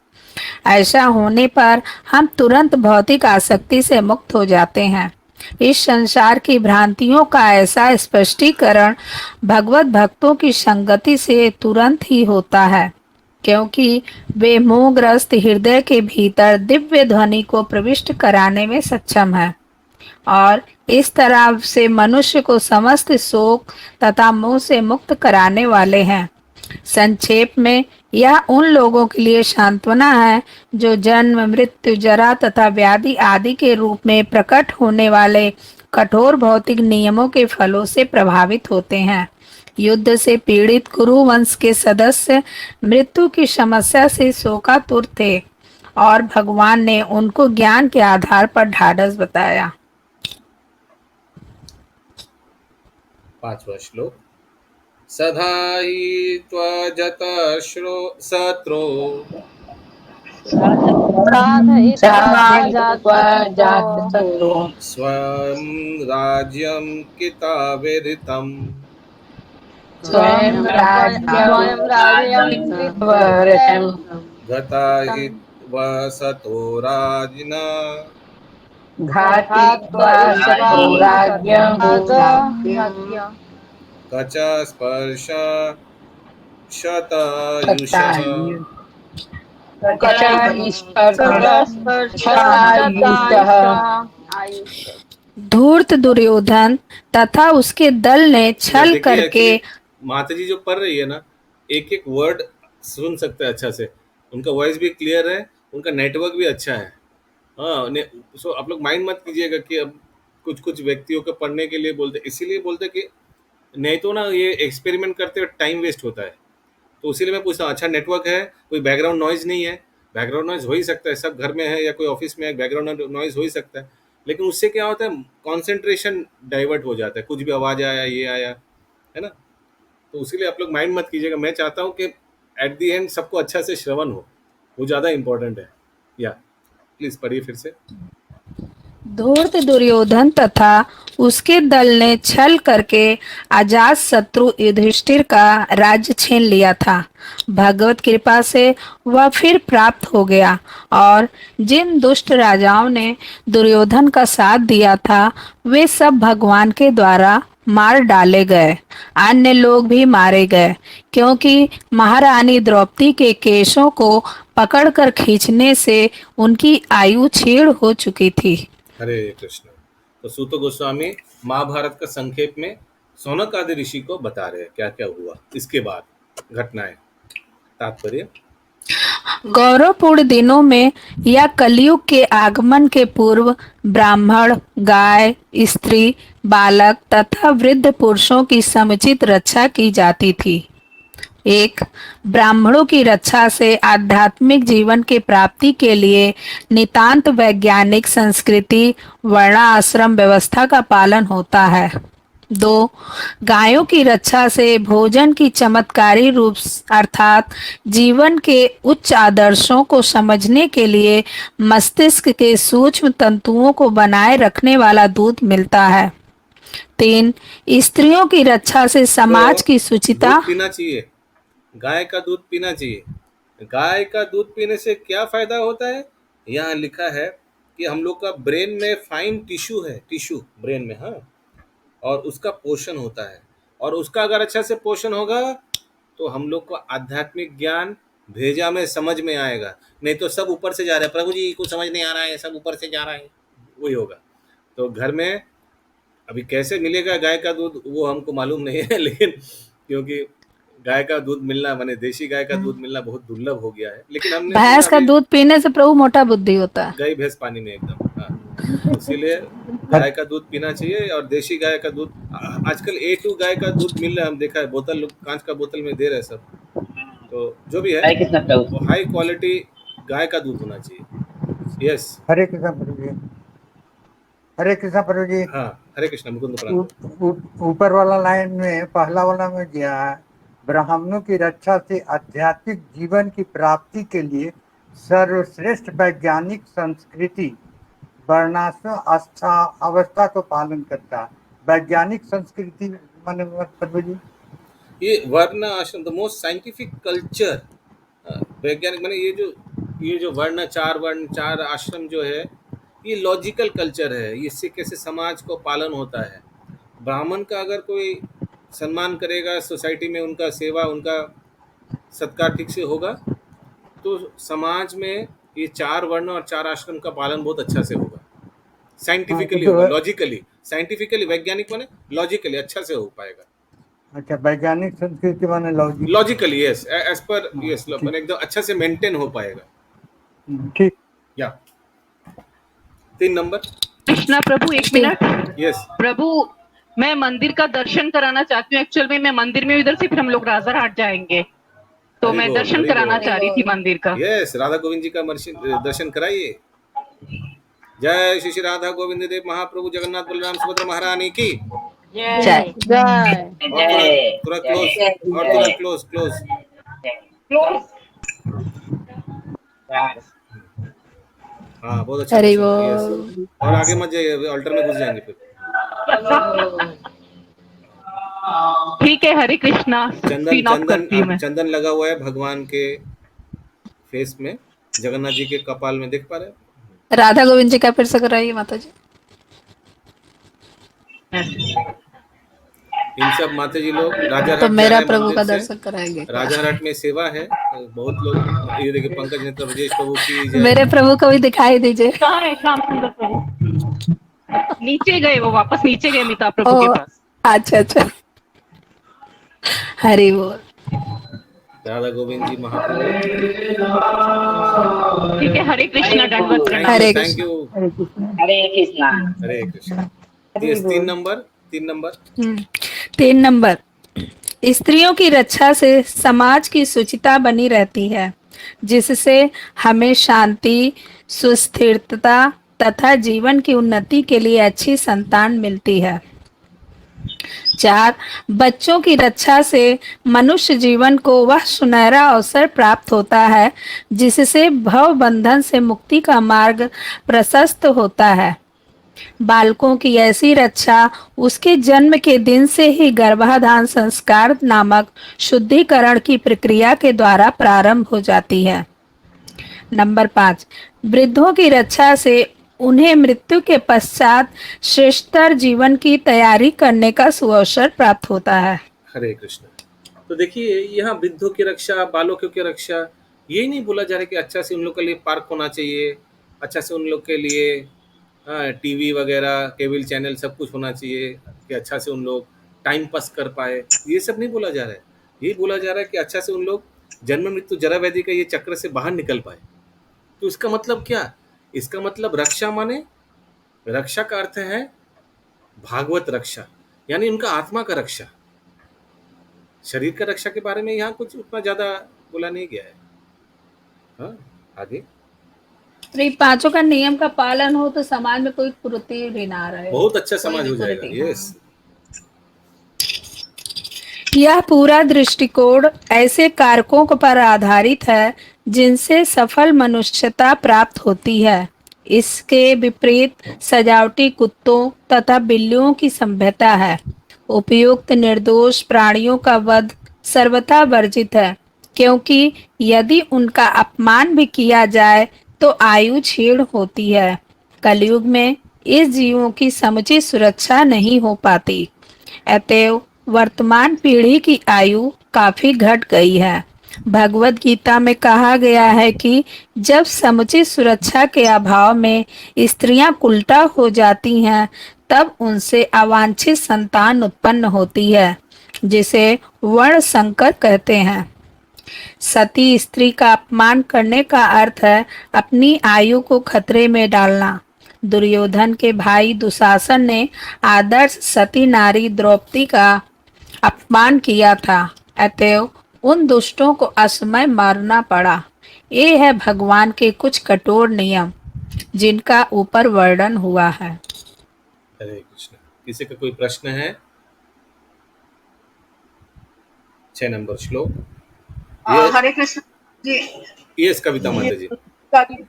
ऐसा होने पर हम तुरंत भौतिक आसक्ति से मुक्त हो जाते हैं। इस संसार की भ्रांतियों का ऐसा स्पष्टीकरण भगवत भक्तों की संगति से तुरंत ही होता है, क्योंकि वे मोहग्रस्त हृदय के भीतर दिव्य ध्वनि को प्रविष्ट कराने में सक्षम है, और इस तरह से मनुष्य को समस्त शोक तथा मोह से मुक्त कराने वाले हैं। संक्षेप में यह उन लोगों के लिए सांत्वना है जो जन्म, मृत्यु, जरा तथा व्याधि आदि के रूप में प्रकट होने वाले कठोर भौतिक नियमों के फलों से प्रभावित होते हैं। युद्ध से पीड़ित कुरु वंश के सदस्य मृत्यु की समस्या से शोकातुर थे, और भगवान ने उनको ज्ञान के आधार पर ढाढ़स बताया। 5वां श्लोक। सधाई त्वजतश्रो शत्रो स्वं राज्यं किताविरतम् गता हि वसतो राजना कच स्पर्श शतायुषः। धूर्त दुर्योधन तथा उसके दल ने छल देखिए, करके actually माता जी जो पढ़ रही है ना, एक एक वर्ड सुन सकते हैं अच्छा से, उनका वॉइस भी क्लियर है, उनका नेटवर्क भी अच्छा है। हाँ, सो आप लोग माइंड मत कीजिएगा कि अब कुछ कुछ व्यक्तियों को पढ़ने के लिए बोलते, इसीलिए बोलते कि नहीं तो ना ये एक्सपेरिमेंट करते हुए टाइम वेस्ट होता है। तो इसीलिए मैं पूछता हूँ, अच्छा नेटवर्क है, कोई बैकग्राउंड नॉइज नहीं है? बैकग्राउंड नॉइज हो ही सकता है, सब घर में है या कोई ऑफिस में है, बैकग्राउंड नॉइज हो ही सकता है, लेकिन उससे क्या होता है, कंसंट्रेशन डाइवर्ट हो जाता है, कुछ भी आवाज़ आया, ये आया, है ना। तो इसीलिए आप लोग माइंड मत कीजिएगा। मैं चाहता हूँ कि एट दी एंड सबको अच्छा से श्रवण हो, वो ज़्यादा इंपॉर्टेंट है। या प्लीज़ पढ़िए फिर से। धूर्त दुर्योधन तथा उसके दल ने छल करके अजात शत्रु युधिष्ठिर का राज्य छीन लिया था। भगवत कृपा से वह फिर प्राप्त हो गया और जिन दुष्ट राजाओं ने दुर्योधन का साथ दिया था वे सब भगवान के द्वारा मार डाले गए। अन्य लोग भी मारे गए क्योंकि महारानी द्रौपदी के केशों को पकड़कर खींचने से उनकी आयु छीण हो चुकी थी। हरे कृष्ण। तो सूत गोस्वामी महाभारत का संक्षेप में सौनक आदि ऋषि को बता रहे हैं क्या क्या हुआ इसके बाद घटनाएं। तात्पर्य, गौरवपूर्ण दिनों में या कलयुग के आगमन के पूर्व ब्राह्मण, गाय, स्त्री, बालक तथा वृद्ध पुरुषों की समुचित रक्षा की जाती थी। एक, ब्राह्मणों की रक्षा से आध्यात्मिक जीवन के प्राप्ति के लिए नितांत वैज्ञानिक संस्कृति वर्णाश्रम व्यवस्था का पालन होता है। 2, गायों की रक्षा से भोजन की चमत्कारी रूप अर्थात जीवन के उच्च आदर्शों को समझने के लिए मस्तिष्क के सूक्ष्म तंतुओं को बनाए रखने वाला दूध मिलता है। 3, स्त्रियों की रक्षा से समाज की शुचिता। दूध पीना चाहिए, गाय का दूध पीना चाहिए। गाय का दूध पीने से क्या फायदा होता है? यहाँ लिखा है कि हम लोग का ब्रेन में फाइन टिश्यू है, टिश्यू ब्रेन में, हाँ, और उसका पोषण होता है, और उसका अगर अच्छा से पोषण होगा तो हम लोग को आध्यात्मिक ज्ञान भेजा में समझ में आएगा। नहीं तो सब ऊपर से जा रहा है, प्रभु जी को समझ नहीं आ रहा है, सब ऊपर से जा रहा है, वही होगा। तो घर में अभी कैसे मिलेगा गाय का दूध वो हमको मालूम नहीं है, लेकिन क्योंकि गाय का दूध मिलना माने देशी गाय का दूध मिलना बहुत दुर्लभ हो गया है, लेकिन हमने भैंस का दूध पीने से प्रभु मोटा बुद्धि होता है। गाय भैंस पानी में एकदम, हाँ, इसीलिए गाय का दूध पीना चाहिए। और देशी गाय का दूध आजकल A2 गाय का दूध मिल रहा है, हम देखा है, बोतल कांच का बोतल में दे रहे हैं सब। तो जो भी है वो हाई क्वालिटी गाय का दूध होना चाहिए। यस, हरे कृष्ण प्रभु जी। हरे कृष्ण प्रभु जी। हाँ, हरे कृष्ण मुकुंद प्रणाम। ऊपर वाला लाइन में पहला वाला में दिया है, ब्राह्मणों की रक्षा से आध्यात्मिक जीवन की प्राप्ति के लिए सर्वश्रेष्ठ वैज्ञानिक संस्कृति वर्णाश्रम आस्था अवस्था को पालन करता है। वैज्ञानिक संस्कृति माने प्रभु जी, ये वर्ण आश्रम द मोस्ट साइंटिफिक कल्चर। वैज्ञानिक माने ये जो वर्ण चार आश्रम जो है ये लॉजिकल कल्चर है। इससे कैसे समाज को पालन होता है। ब्राह्मण का अगर कोई सम्मान करेगा सोसाइटी में, उनका सेवा, उनका सत्कार ठीक से होगा तो समाज में ये 4 वर्ण और 4 आश्रम का पालन बहुत अच्छा से होगा। साइंटिफिकली होगा, लॉजिकली, साइंटिफिकली, वैज्ञानिक माने लॉजिकली अच्छा से हो पाएगा। अच्छा, वैज्ञानिक संस्कृति माने लॉजिकली, यस, एज पर, यस, माने एकदम अच्छा से मेंटेन हो पाएगा। ठीक। या 3 नंबर। कृष्णा प्रभु, 1 मिनट। यस प्रभु, मैं मंदिर का दर्शन कराना चाहती हूँ। एक्चुअल में मैं मंदिर में इधर से फिर हम लोग राजारहाट जाएंगे। तो हरि मैं बोल, दर्शन हरि कराना बोल। चाह रही थी मंदिर का। यस, राधा गोविंद जी का दर्शन कराइए। जय श्री श्री राधा गोविंद देव महाप्रभु जगन्नाथ बलराम सुभद्रा महारानी की जय। और थोड़ा क्लोज, और थोड़ा क्लोज क्लोज। हाँ, बहुत अच्छा हरि दर्शन, यस। बोल। और आगे मत जाइए, अल्टर में घुस जाएंगे फिर। ठीक है, हरे कृष्णा, चंदन स्क्रीन ऑफ चंदन करती हूँ मैं। चंदन लगा हुआ है भगवान के फेस में, जगन्नाथ जी के कपाल में, देख पा रहे हैं? राधा गोविंद जी का फिर से कराइए माता जी। इन सब माता जी लोग राजा तो रट जा मेरा रहे हैं प्रभु मंदिर का से। दर्शन कराएंगे क्या? राजा रट में सेवा है, बहुत लोग। ये देखिए, पंकज नेत्र ब्रजेश प्रभु की जय। मेरे प्रभु को भी दिखाई दीजिए। कहाँ है श्याम सुंदर प्रभु? नीचे गए, वो वापस नीचे गए मिता प्रभु के ओ, पास। अच्छा अच्छा। हरि बोल। राधा गोविंद जी महाप्रभु। ठीक है, हरे कृष्णा, दंडवत प्रणाम। Hare thank Krishna. You. Hare Krishna. Hare Krishna. Yes, 3 number. 3 number, स्त्रियों की रक्षा से समाज की शुचिता बनी रहती है, जिससे हमें शांति, सुस्थिरता तथा जीवन की उन्नति के लिए अच्छी संतान मिलती है। 4, बच्चों की रक्षा से मनुष्य जीवन को वह सुनहरा अवसर प्राप्त होता है जिससे भव बंधन से मुक्ति का मार्ग प्रशस्त होता है। बालकों की ऐसी रक्षा उसके जन्म के दिन से ही गर्भाधान संस्कार नामक शुद्धिकरण की प्रक्रिया के द्वारा प्रारंभ हो जाती है। नंबर 5, वृद्धों की रक्षा से उन्हें मृत्यु के पश्चात श्रेष्ठतर जीवन की तैयारी करने का सुअवसर प्राप्त होता है। हरे कृष्ण। तो देखिए, यहाँ वृद्धों की रक्षा, बालकों की रक्षा, ये नहीं बोला जा रहा कि अच्छा से उन लोग के लिए पार्क होना चाहिए, अच्छा से उन लोग के लिए टीवी वगैरह, केबल चैनल सब कुछ होना चाहिए कि अच्छा से उन लोग टाइम पास कर पाए। ये सब नहीं बोला जा रहा है। ये बोला जा रहा है कि अच्छा से उन लोग जन्म मृत्यु जरा व्याधि का ये चक्र से बाहर निकल पाए। तो इसका मतलब क्या? इसका मतलब रक्षा माने, रक्षा का अर्थ है भागवत रक्षा, यानी उनका आत्मा का रक्षा। शरीर का रक्षा के बारे में यहाँ कुछ उतना ज्यादा बोला नहीं गया है। हाँ, आगे। तो ये 5 का नियम का पालन हो तो समाज में कोई कुरीति भी ना रहे, बहुत अच्छा कोई समाज भी हो जाएगा। कुरीति। यस। यह पूरा दृष्टिकोण ऐसे कारकों पर आधारित है जिनसे सफल मनुष्यता प्राप्त होती है। इसके विपरीत सजावटी कुत्तों तथा बिल्लियों की सभ्यता है। उपयुक्त निर्दोष प्राणियों का वध सर्वथा वर्जित है, क्योंकि यदि उनका अपमान भी किया जाए तो आयु क्षीण होती है। कलयुग में इस जीवों की समुचित सुरक्षा नहीं हो पाती। अतएव वर्तमान पीढ़ी की आयु काफी घट गई है। भगवत गीता में कहा गया है कि जब समुचित सुरक्षा के अभाव में स्त्रियां कुल्टा हो जाती हैं, तब उनसे अवांछित संतान उत्पन्न होती है, जिसे वर्ण संकर कहते हैं। सती स्त्री का अपमान करने का अर्थ है अपनी आयु को खतरे में डालना। दुर्योधन के भाई दुशासन ने आदर्श सती नारी द्रौपदी का अपमान किया था, अतएव उन दुष्टों को असमय मारना पड़ा। ये है भगवान के कुछ कठोर नियम जिनका ऊपर वर्णन हुआ है। हरे कृष्ण। किसी का कोई प्रश्न है? 6 नंबर श्लोक। हरे कृष्ण जी। यस, कविता माता जी।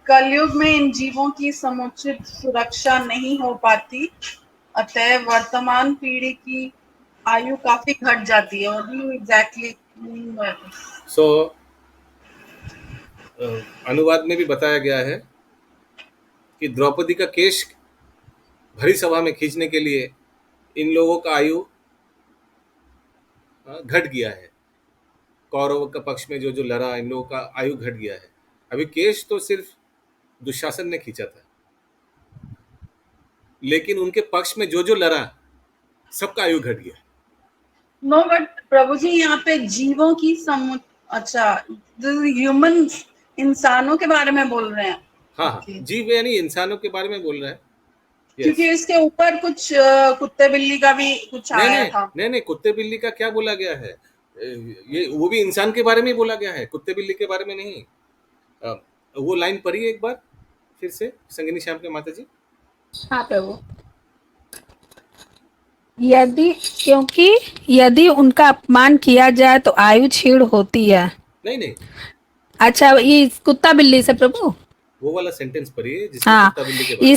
कलयुग में इन जीवों की समुचित सुरक्षा नहीं हो पाती, अतः वर्तमान पीढ़ी की आयु काफी घट जाती है। और यू एग्जैक्टली सो अनुवाद में भी बताया गया है कि द्रौपदी का केश भरी सभा में खींचने के लिए इन लोगों का आयु घट गया है। कौरव का पक्ष में जो जो लड़ा, इन लोगों का आयु घट गया है। अभी केश तो सिर्फ दुशासन ने खींचा था, लेकिन उनके पक्ष में जो जो लड़ा सबका आयु घट गया। नो बट प्रभु जी, यहाँ पे जीवों की अच्छा, ह्यूमन, इंसानों के बारे में बोल रहे हैं। हाँ, जीव यानी इंसानों के बारे में बोल रहा है। क्योंकि इसके ऊपर कुछ कुत्ते बिल्ली का भी कुछ आया था। नहीं, कुत्ते बिल्ली का क्या बोला गया है? ये वो भी इंसान के बारे में ही बोला गया है, कुत्ते बिल्ली के बारे में नहीं। वो लाइन पढ़िए एक बार फिर से संगिनी श्याम के माता जी। हाँ प्रभु। क्योंकि यदि उनका अपमान किया जाए तो आयु क्षीण होती है। नहीं नहीं, अच्छा, ये कुत्ता बिल्ली से प्रभु। वो वाला सेंटेंस पढ़िए जिसमें हाँ, कुत्ता बिल्ली के बारे में।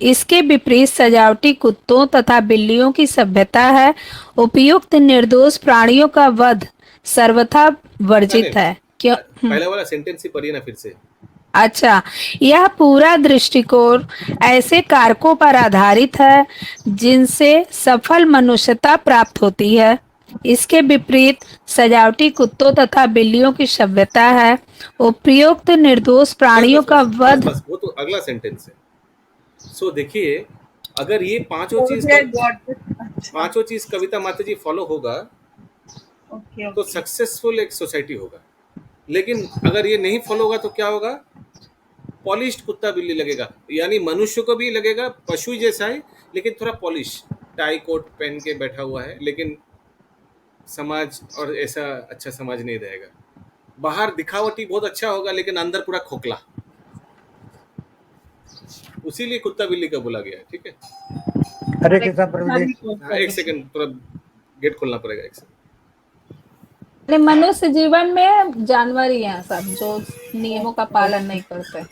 इसके विपरीत सजावटी कुत्तों तथा बिल्लियों की सभ्यता है। उपयुक्त निर्दोष प्राणियों का वध सर्वथा वर्जित है। क्यों? पहला वाला सेंटेंस ही पढ़िए ना फिर से। अच्छा, यह पूरा दृष्टिकोण ऐसे कारकों पर आधारित है जिनसे सफल मनुष्यता प्राप्त होती है। इसके विपरीत सजावटी कुत्तों तथा बिल्लियों की सभ्यता है। उपयुक्त निर्दोष प्राणियों का वध। बस वो तो अगला सेंटेंस है। सो देखिए, अगर ये पांचों चीज कविता माता जी फॉलो होगा तो सक्सेसफुल एक सोसाइटी होगा। लेकिन अगर ये नहीं फॉलो होगा तो क्या होगा? पॉलिश्ड कुत्ता बिल्ली लगेगा, यानी मनुष्य को भी लगेगा पशु जैसा है लेकिन थोड़ा पॉलिश, टाई कोट पहन के बैठा हुआ है, लेकिन समाज और ऐसा अच्छा समाज नहीं रहेगा। बाहर दिखावटी बहुत अच्छा होगा लेकिन अंदर पूरा खोखला। उसीलिए कुत्ता बिल्ली का बोला गया है। ठीक है, हरे कृष्ण प्रभु जी। हाँ, एक सेकंड, थोड़ा गेट खोलना पड़ेगा, एक सेकंड। मनुष्य जीवन में जानवर ही हैं सब जो नियमों का पालन नहीं करते।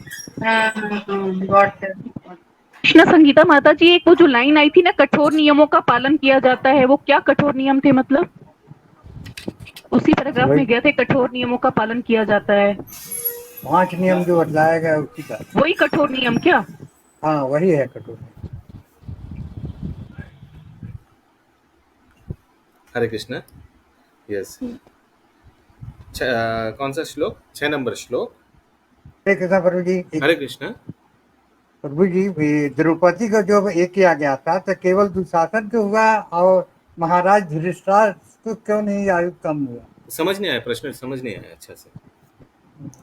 कृष्ण संगीता माता जी, एक वो जो लाइन आई थी ना, कठोर नियमों का पालन किया जाता है, वो क्या कठोर नियम थे? मतलब उसी पैराग्राफ में गए थे, कठोर नियमों का पालन किया जाता है। 5 नियम जो बतलाया गया उसी का वही कठोर नियम क्या? हाँ, वही है कठोर। हरे कृष्ण। यस, कौन सा श्लोक? 6 नंबर श्लोक। हरे कृष्ण प्रभु जी। हरे कृष्ण प्रभु जी, द्रौपदी को जो ये किया गया था तो केवल दुशासन को हुआ और महाराज धृतराष्ट्र को क्यों नहीं आयु कम हुआ? समझ नहीं आया प्रश्न, समझ नहीं आया अच्छा से।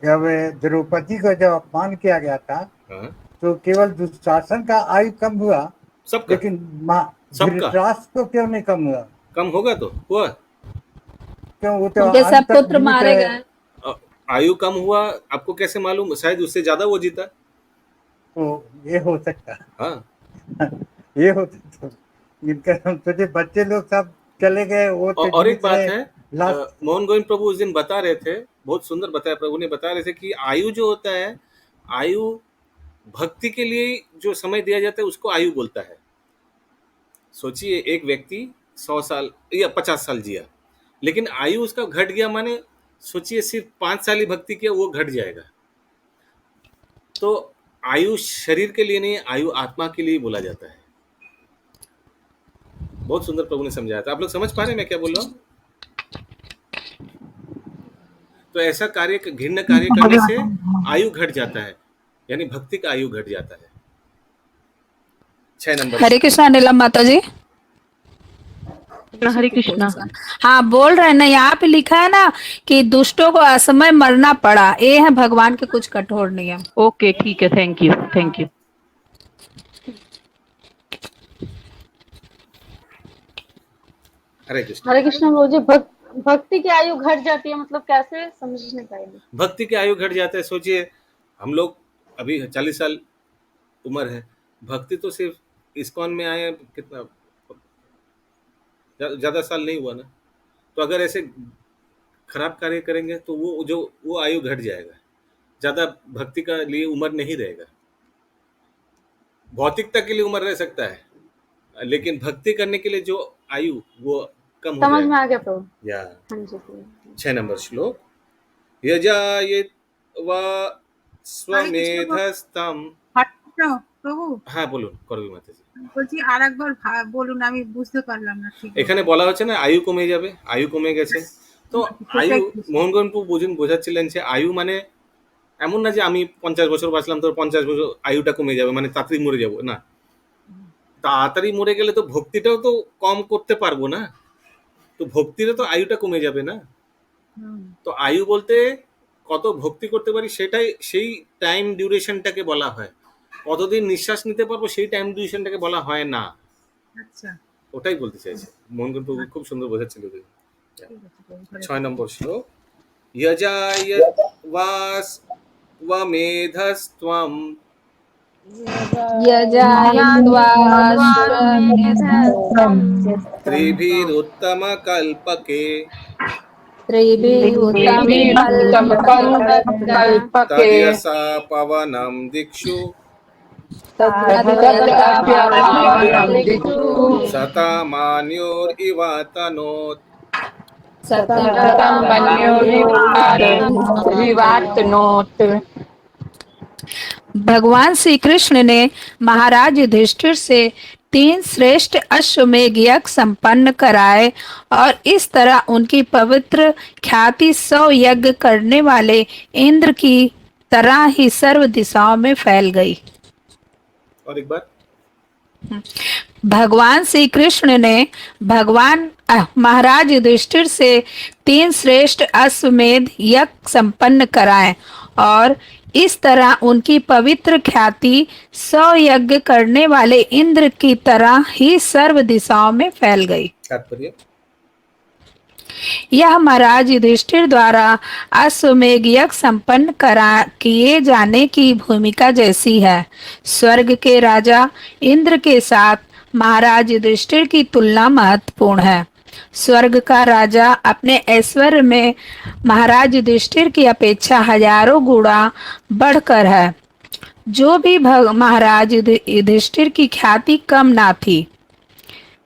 जब द्रौपदी को जब अपमान किया गया था हाँ? तो केवल दुशासन का आयु कम हुआ, सबका, लेकिन धृतराष्ट्र को क्यों नहीं कम हुआ? कम होगा तो हुआ क्यों? वो तो उनके सब पुत्र मारे गए। आयु कम हुआ, आपको कैसे मालूम? शायद उससे ज्यादा वो जीता। तो ये हो सकता। हाँ, ये हो सकता। इनका हम सोचे बच्चे लोग सब चले गए। वो तो और एक बात है, मोहन गोविंद प्रभु उस दिन बता रहे थे, बहुत सुंदर बताया प्रभु ने, बता रहे थे कि आयु जो होता है, आयु भक्ति के लिए जो समय दिया जाता है उसको आयु बोलता है। सोचिए, एक व्यक्ति 100 साल या 50 साल जिया, लेकिन आयु उसका घट गया, माने सोचिए सिर्फ 5 साल ही भक्ति किया, वो घट जाएगा। तो आयु शरीर के लिए नहीं, आयु आत्मा के लिए बोला जाता है। बहुत सुंदर प्रभु ने समझाया था। आप लोग समझ पा रहे हैं मैं क्या बोल रहा हूँ? तो ऐसा कार्य, घृण्य कार्य करने से आयु घट जाता है, यानी भक्ति का आयु घट जाता है। 6 नंबर। हरे कृष्णा नीलम माता जी। हरे कृष्णा। हाँ, बोल रहे हैं ना, यहाँ पे लिखा है ना कि दुष्टों को असमय मरना पड़ा। ये है भगवान के कुछ कठोर नियम। ओके, ठीक है, thank you, thank you. Hare Krishna. Hare Krishna प्रभु जी, भक्ति की आयु घट जाती है, मतलब कैसे समझ नहीं पाएंगे? भक्ति की आयु घट जाता है। सोचिए, हम लोग अभी 40 साल उम्र है, भक्ति तो सिर्फ इस्कॉन में आए कितना, ज्यादा साल नहीं हुआ ना। तो अगर ऐसे खराब कार्य करेंगे तो वो आयु घट जाएगा, ज्यादा भक्ति का लिए उम्र नहीं रहेगा। भौतिकता के लिए उम्र रह सकता है, लेकिन भक्ति करने के लिए जो आयु वो कम हो जाएगा। समझ में आ गया प्रभु। या हाँ जी। 6 नंबर श्लोक। यजायित्वा स्वमेधस्तम। প্রভু হ্যাঁ বলুন করবি মাতাজি। বলছি আরেকবার বলুন, আমি বুঝতে পারলাম না ঠিক। এখানে বলা হচ্ছে না আয়ু কমে যাবে, আয়ু কমে গেছে। তো আয়ু মোহন গোবিন্দ বোঝাচ্ছিলেন যে আয়ু মানে এমন না যে আমি 50 বছর বাঁচলাম তো 50 বছর আয়ুটা কমে যাবে, মানে তাড়াতাড়ি মরে যাব না। তাড়াতাড়ি মরে গেলে তো ভক্তিটাও তো কম করতে পারবো না, তো ভক্তিরও তো আয়ুটা কমে যাবে না। তো আয়ু বলতে কত ভক্তি করতে পারি সেটাই, সেই টাইম ডিউরেশনটাকে বলা হয়। কতদিন নিঃশ্বাস নিতে পারবো সেই টাইম ডিউরেশনটাকে বলা হয় না। আচ্ছা, ওটাই বলতে চাইছে মোহন গোবিন্দ খুব সুন্দর বোঝাচ্ছিল। 6 नंबर श्लोक। यजाय वास वमेधस्त्वं त्रिभिरुत्तमकल्पके तद्यसा पवनं दिक्षु सतामान्योरिवातनोत्। भगवान श्री कृष्ण ने महाराज युधिष्ठिर से 3 श्रेष्ठ अश्वमेध यज्ञ संपन्न कराए और इस तरह उनकी पवित्र ख्याति 100 यज्ञ करने वाले इंद्र की तरह ही सर्व दिशाओं में फैल गई। और एक बार भगवान श्री कृष्ण ने महाराज युधिष्ठिर से 3 श्रेष्ठ अश्वमेध यज्ञ संपन्न कराए और इस तरह उनकी पवित्र ख्याति 100 यज्ञ करने वाले इंद्र की तरह ही सर्व दिशाओं में फैल गई। तात्पर्य यह महाराज युधिष्ठिर द्वारा अश्वमेध यज्ञ संपन्न किए जाने की भूमिका जैसी है। स्वर्ग के राजा इंद्र के साथ महाराज युधिष्ठिर की तुलना महत्वपूर्ण है। स्वर्ग का राजा अपने ऐश्वर्य में महाराज युधिष्ठिर की अपेक्षा हजारों गुणा बढ़कर है। जो भी महाराज युधिष्ठिर की ख्याति कम ना थी।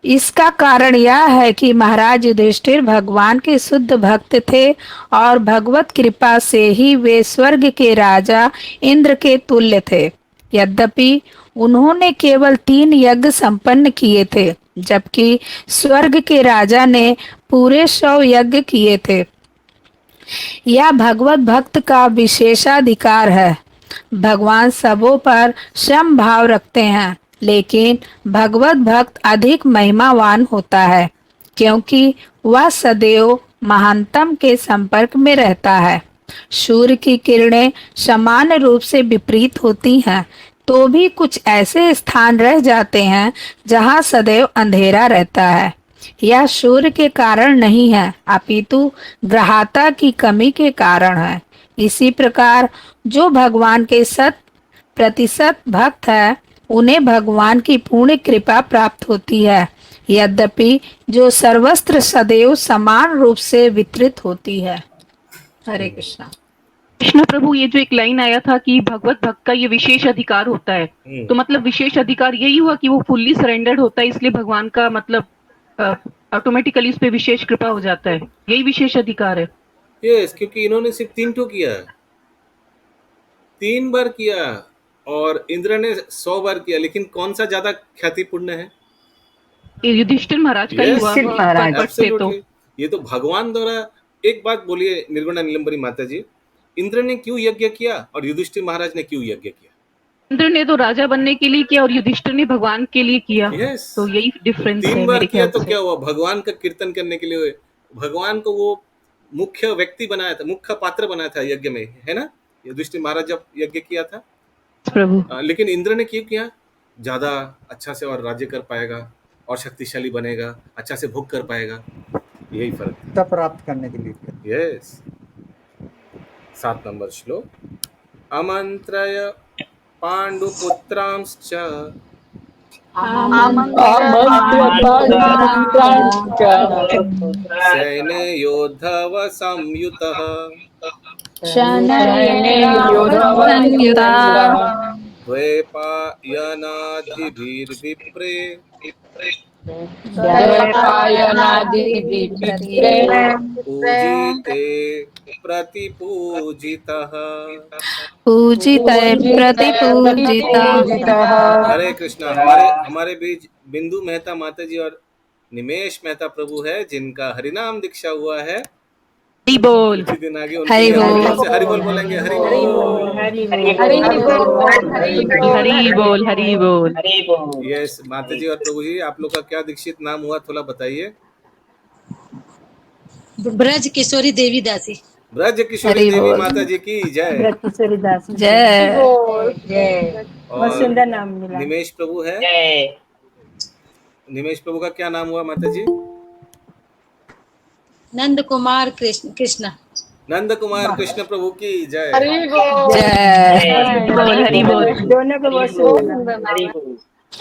इसका कारण यह है कि महाराज युधिष्ठिर भगवान के शुद्ध भक्त थे और भगवत कृपा से ही वे स्वर्ग के राजा इंद्र के तुल्य थे। यद्यपि उन्होंने केवल 3 यज्ञ संपन्न किए थे, जबकि स्वर्ग के राजा ने पूरे 100 यज्ञ किए थे। यह भगवत भक्त का विशेषाधिकार है। भगवान सबों पर सम भाव रखते हैं, लेकिन भगवत भक्त अधिक महिमावान होता है क्योंकि वह सदैव महानतम के संपर्क में रहता है। सूर्य की किरणें समान रूप से विपरीत होती हैं, तो भी कुछ ऐसे स्थान रह जाते हैं जहां सदैव अंधेरा रहता है। यह सूर्य के कारण नहीं है, अपितु ग्रहता की कमी के कारण है। इसी प्रकार जो भगवान के 100% भक्त है, उन्हें भगवान की पूर्ण कृपा प्राप्त होती है, यद्यपि जो सर्वत्र सदैव समान रूप से वितरित होती है। हरे कृष्णा। कृष्ण प्रभु, ये जो एक लाइन आया था कि भगवत भक्त का ये विशेष अधिकार होता है, तो मतलब विशेष अधिकार यही हुआ कि वो फुल्ली सरेंडर्ड होता है, इसलिए भगवान का मतलब ऑटोमेटिकली उस पे विशेष कृपा हो जाता है, यही विशेष अधिकार है। यस, क्योंकि इन्होंने सिर्फ 3 ठो किया, 3 बार किया और इंद्र ने 100 बार किया, लेकिन कौन सा ज्यादा ख्यातिपूर्ण है? युधिष्ठिर महाराज का ही हुआ। Absolutely. ये तो भगवान द्वारा। एक बात बोलिए निर्गुणा नीलंबरी माता जी, इंद्र ने क्यों यज्ञ किया और युधिष्ठिर महाराज ने क्यों यज्ञ किया? इंद्र ने तो राजा बनने के लिए किया और युधिष्ठिर ने भगवान के लिए किया। तो यही डिफरेंस है। 3 बार किया तो क्या हुआ? भगवान का कीर्तन करने के लिए हुए। भगवान को वो मुख्य व्यक्ति बनाया था, मुख्य पात्र बनाया था यज्ञ में, है ना? युधिष्ठिर महाराज जब यज्ञ किया था प्रभु, लेकिन इंद्र ने क्यों किया? ज्यादा अच्छा से और राज्य कर पाएगा और शक्तिशाली बनेगा, अच्छा से भोग कर पाएगा, यही फर्क तब प्राप्त करने के लिए। यस। 7 नंबर श्लोक। अमंत्रय पांडुपुत्रांश्च सैन्य योद्धव संयुतः द्वैपायनाधिभिर्विप्रे पूजिते प्रतिपूजितः। हरे कृष्णा। हमारे बीच बिंदु मेहता माता जी और निमेश मेहता प्रभु है, जिनका हरिनाम दीक्षा हुआ है। हरि बोल। कुछ दिन आगे हरि बोल, हरि बोल बोलेंगे। हरि बोल, हरि बोल, हरि बोल। यस माता जी और प्रभु जी, आप लोग का क्या दीक्षित नाम हुआ, थोड़ा बताइए। ब्रज किशोरी देवी दासी। ब्रज किशोरी देवी माता जी की जय। ब्रज किशोरी दासी जय। बहुत सुंदर नाम मिला। निमेश प्रभु है। निमेश प्रभु का क्या नाम हुआ माता जी? नंद कुमार कृष्ण नंद कुमार कृष्ण प्रभु की जय। हरि बोल। हरि बोल। दोनों को बहुत सुंदर नाम है।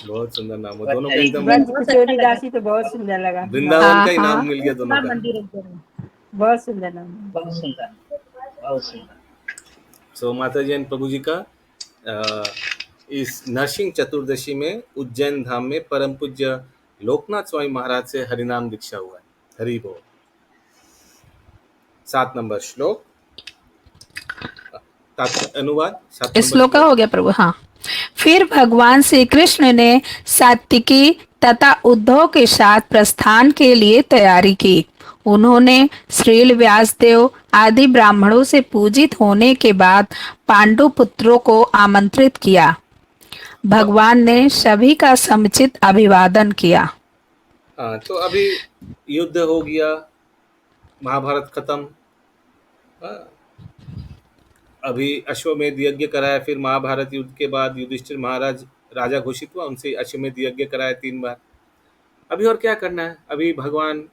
बहुत सुंदर नाम है दोनों का, एकदम ब्रज किशोरी दासी तो बहुत सुंदर लगा। वृंदावन का ही नाम मिल गया दोनों का। बहुत सुंदर नाम है। बहुत सुंदर, बहुत सुंदर। सो माता जी एंड प्रभु जी का इस नरसिंह चतुर्दशी में उज्जैन धाम में परम पूज्य लोकनाथ स्वामी महाराज से हरिनाम दीक्षा हुआ है। हरि बोल। 7 नंबर श्लोक अनुवाद। श्लोक का हो गया प्रभु। हाँ, फिर भगवान श्री कृष्ण ने सात्विकी तथा उद्धव के साथ प्रस्थान के लिए तैयारी की। उन्होंने श्रील व्यासदेव आदि ब्राह्मणों से पूजित होने के बाद पांडु पुत्रों को आमंत्रित किया। भगवान ने सभी का समुचित अभिवादन किया। हाँ, तो अभी युद्ध हो गया, महाभारत खत्म। अभी अश्वमेध यज्ञ कराया, फिर महाभारत युद्ध के बाद युधिष्ठिर महाराज राजा घोषित हुआ, उनसे अश्वमेध यज्ञ कराया 3 बार। अभी और क्या करना है? अभी भगवान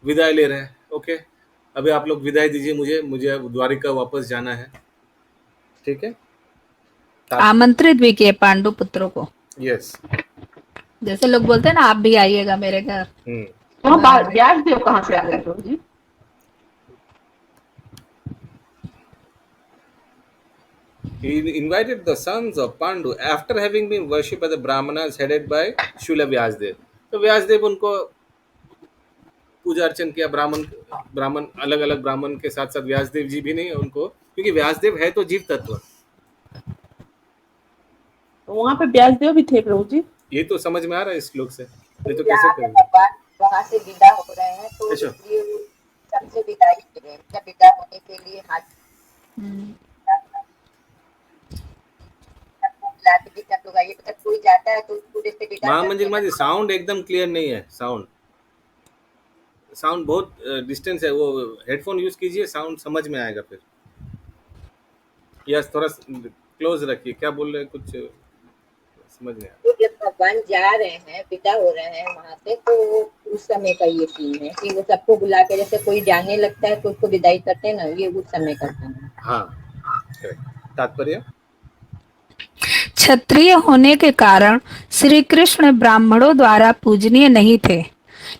विदाई ले रहे हैं। ओके, अभी आप लोग विदाई दीजिए, मुझे द्वारिका वापस जाना है। ठीक है, आमंत्रित भी किए पांडु पुत्रों को। यस, जैसे लोग बोलते हैं ना, आप भी आइएगा मेरे घर। व्यासदेव कहाँ से आ गए प्रभु जी? He invited the sons of Pandu after having been worshipped by the Brahmanas headed by Shula Vyasdev. तो व्यासदेव उनको पूजा अर्चन किया। ब्राह्मण अलग अलग ब्राह्मण के साथ साथ व्यासदेव जी भी नहीं है उनको, क्योंकि व्यासदेव है तो जीव तत्व। तो वहाँ पे व्यासदेव भी थे प्रभु जी। ये तो समझ में आ रहा है इस श्लोक से, नहीं तो कैसे करेंगे? वहाँ से विदा हो रहे हैं तो इसलिए सबसे विदाई के लिए, जब विदा होने के लिए हाथ कोई जाता है तो पूरे से विदा। महामंदिर में साउंड एकदम क्लियर नहीं है। साउंड बहुत डिस्टेंस है। वो हेडफोन यूज कीजिए, साउंड समझ में आएगा फिर। यस, थोड़ा क्लोज रखिए। क्या बोल रहे हैं, कुछ समझ नहीं आ रहा। तो जब भगवान जा रहे हैं, विदा हो रहे हैं वहाँ से, तो उस समय का ये सीन है कि वो सबको बुला के, जैसे कोई जाने लगता है तो उसको विदाई करते हैं ना, ये उस समय करते हैं। हाँ, तात्पर्य क्षत्रिय होने के कारण श्री कृष्ण ब्राह्मणों द्वारा पूजनीय नहीं थे,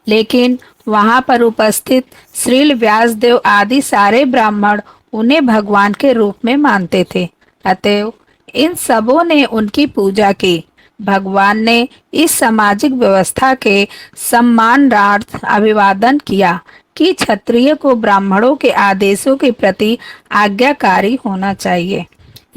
लेकिन वहां पर उपस्थित श्रील व्यासदेव आदि सारे ब्राह्मण उन्हें भगवान के रूप में मानते थे। अतएव इन सबों ने उनकी पूजा की। भगवान ने इस सामाजिक व्यवस्था के सम्मानार्थ अभिवादन किया कि क्षत्रिय को ब्राह्मणों के आदेशों के प्रति आज्ञाकारी होना चाहिए।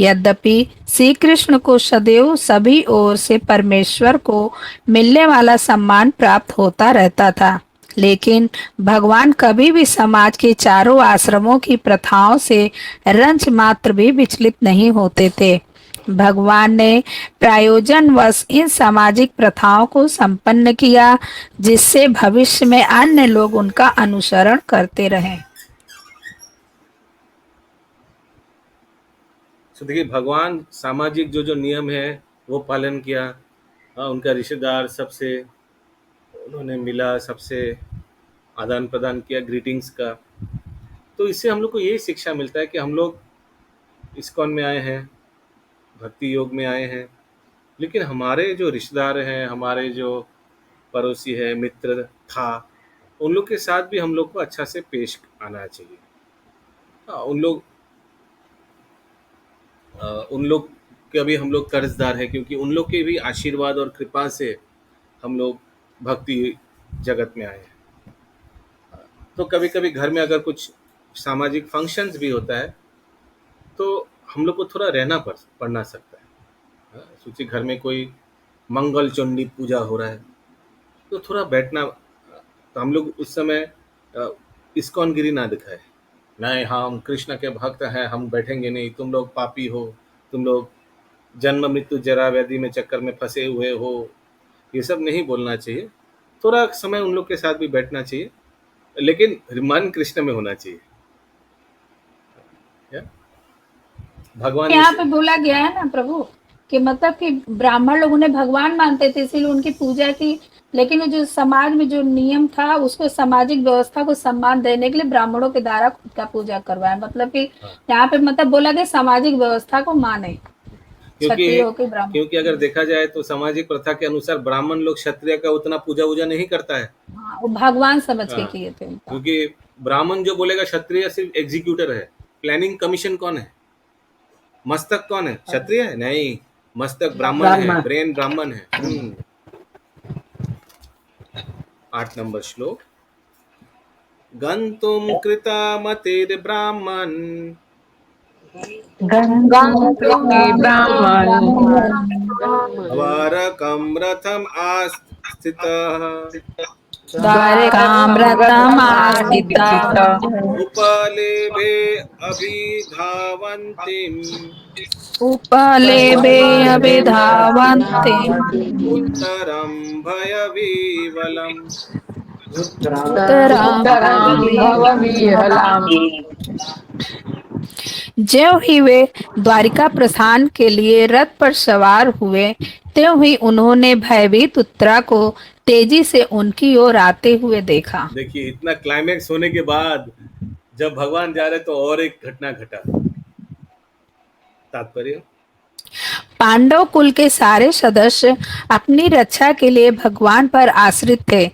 यद्यपि श्री कृष्ण को सदैव सभी ओर से परमेश्वर को मिलने वाला सम्मान प्राप्त होता रहता था, लेकिन भगवान कभी भी समाज के चारों आश्रमों की प्रथाओं से रंच मात्र भी विचलित नहीं होते थे। भगवान ने प्रायोजनवश इन सामाजिक प्रथाओं को संपन्न किया, जिससे भविष्य में अन्य लोग उनका अनुसरण करते रहें। तो देखिए, भगवान सामाजिक जो नियम है वो पालन किया। उनका रिश्तेदार सबसे उन्होंने मिला, सबसे आदान प्रदान किया ग्रीटिंग्स का। तो इससे हम लोग को यही शिक्षा मिलता है कि हम लोग इस्कॉन में आए हैं, भक्ति योग में आए हैं, लेकिन हमारे जो रिश्तेदार हैं, हमारे जो पड़ोसी है, मित्र था, उन लोग के साथ भी हम लोग को अच्छा से पेश आना चाहिए। उन लोग के भी हम लोग कर्जदार हैं, क्योंकि उन लोग के भी आशीर्वाद और कृपा से हम लोग भक्ति जगत में आए हैं। तो कभी कभी घर में अगर कुछ सामाजिक फंक्शंस भी होता है तो हम लोग को थोड़ा रहना पड़ना सकता है। सोचिए, घर में कोई मंगल चंडी पूजा हो रहा है तो थोड़ा बैठना, तो हम लोग उस समय इस्कॉन गिरी ना दिखाए, नहीं हम कृष्ण के भक्त हैं, हम बैठेंगे नहीं, तुम लोग पापी हो, तुम लोग जन्म मृत्यु जरा व्याधि में चक्कर में फंसे हुए हो, ये सब नहीं बोलना चाहिए। थोड़ा समय उन लोग के साथ भी बैठना चाहिए, लेकिन मन कृष्ण में होना चाहिए। भगवान यहाँ पे बोला गया है ना प्रभु कि मतलब कि ब्राह्मण लोग उन्हें भगवान मानते थे, इसीलिए उनकी पूजा की लेकिन वो जो समाज में जो नियम था उसको सामाजिक व्यवस्था को सम्मान देने के लिए ब्राह्मणों के द्वारा खुद का पूजा करवाया, मतलब कि यहाँ पे मतलब बोला गया सामाजिक व्यवस्था को माने, क्षत्रिय हो के ब्राह्मण। क्योंकि अगर देखा जाए तो सामाजिक प्रथा के अनुसार ब्राह्मण लोग क्षत्रिय का उतना पूजा वूजा नहीं करता है। हाँ, वो भगवान समझ के किए थे उनका। क्योंकि ब्राह्मण जो बोलेगा क्षत्रिय सिर्फ एग्जीक्यूटर है। प्लानिंग कमीशन कौन है? मस्तक कौन है? क्षत्रिय है? नहीं, मस्तक ब्राह्मण है, ब्रेन ब्राह्मण है। 8 नंबर श्लोक। गंतुम कृता मतेर ब्राह्मण द्वारकं रथम आस्थितः उपलेभे अभिधावन्तिम् उत्तरं भयविह्वलम्। ज्यों ही वे द्वारिका प्रस्थान के लिए रथ पर सवार हुए, त्यों ही उन्होंने भयभीत उत्तरा को तेजी से उनकी ओर आते हुए देखा। देखिए, इतना क्लाइमैक्स होने के बाद जब भगवान जा रहे तो और एक घटना घटा। तात्पर्य, पांडव कुल के सारे सदस्य अपनी रक्षा के लिए भगवान पर आश्रित थे,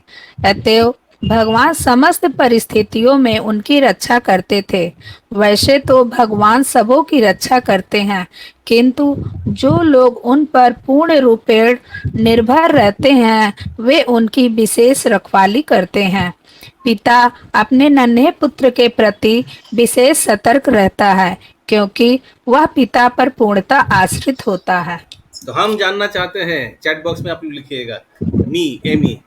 अतएव भगवान समस्त परिस्थितियों में उनकी रक्षा करते थे। वैसे तो भगवान सबों की रक्षा करते हैं, किंतु जो लोग उन पर पूर्ण रूपेण निर्भर रहते हैं वे उनकी विशेष रखवाली करते हैं। पिता अपने नन्हे पुत्र के प्रति विशेष सतर्क रहता है, क्योंकि वह पिता पर पूर्णतः आश्रित होता है। तो हम जानना चाहते हैं, चैट बॉक्स में आप लिखिएगा एमी,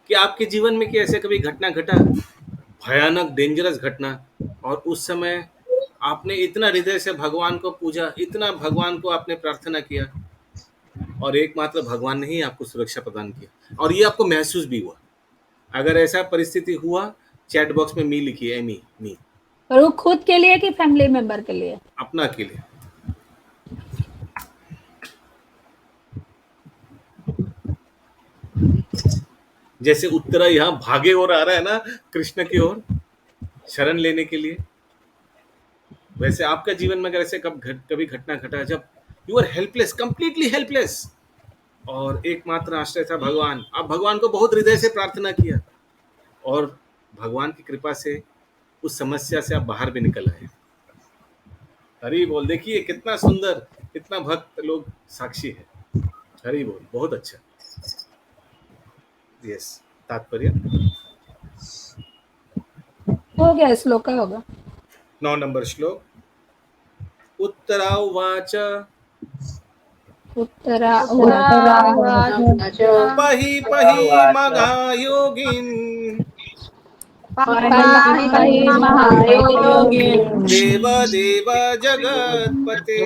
कि आपके जीवन में क्या ऐसे कभी घटना घटा, भयानक डेंजरस घटना, और उस समय आपने इतना हृदय से भगवान को पूजा, इतना भगवान को आपने प्रार्थना किया, और एकमात्र भगवान ने ही आपको सुरक्षा प्रदान किया, और ये आपको महसूस भी हुआ। अगर ऐसा परिस्थिति हुआ, चैट बॉक्स में मी लिखिए, एमी मी। और वो खुद के लिए कि फैमिली मेंबर के लिए? अपना के लिए। जैसे उत्तरा यहाँ भागे और आ रहा है ना कृष्ण की ओर शरण लेने के लिए, वैसे आपका जीवन में अगर ऐसे कभी घटना घटा जब you are helpless, completely helpless, और एकमात्र आश्रय था भगवान, आप भगवान को बहुत हृदय से प्रार्थना किया, और भगवान की कृपा से उस समस्या से आप बाहर भी निकल आए। हरि बोल। देखिए कितना सुंदर, इतना भक्त लोग साक्षी है। हरि बोल, बहुत अच्छा। यस, तात्पर्य हो गया, श्लोक का होगा। 9 नंबर श्लोक। उत्तरा उवाच पहि पहि मघा योगिन् देव देव जगत्पते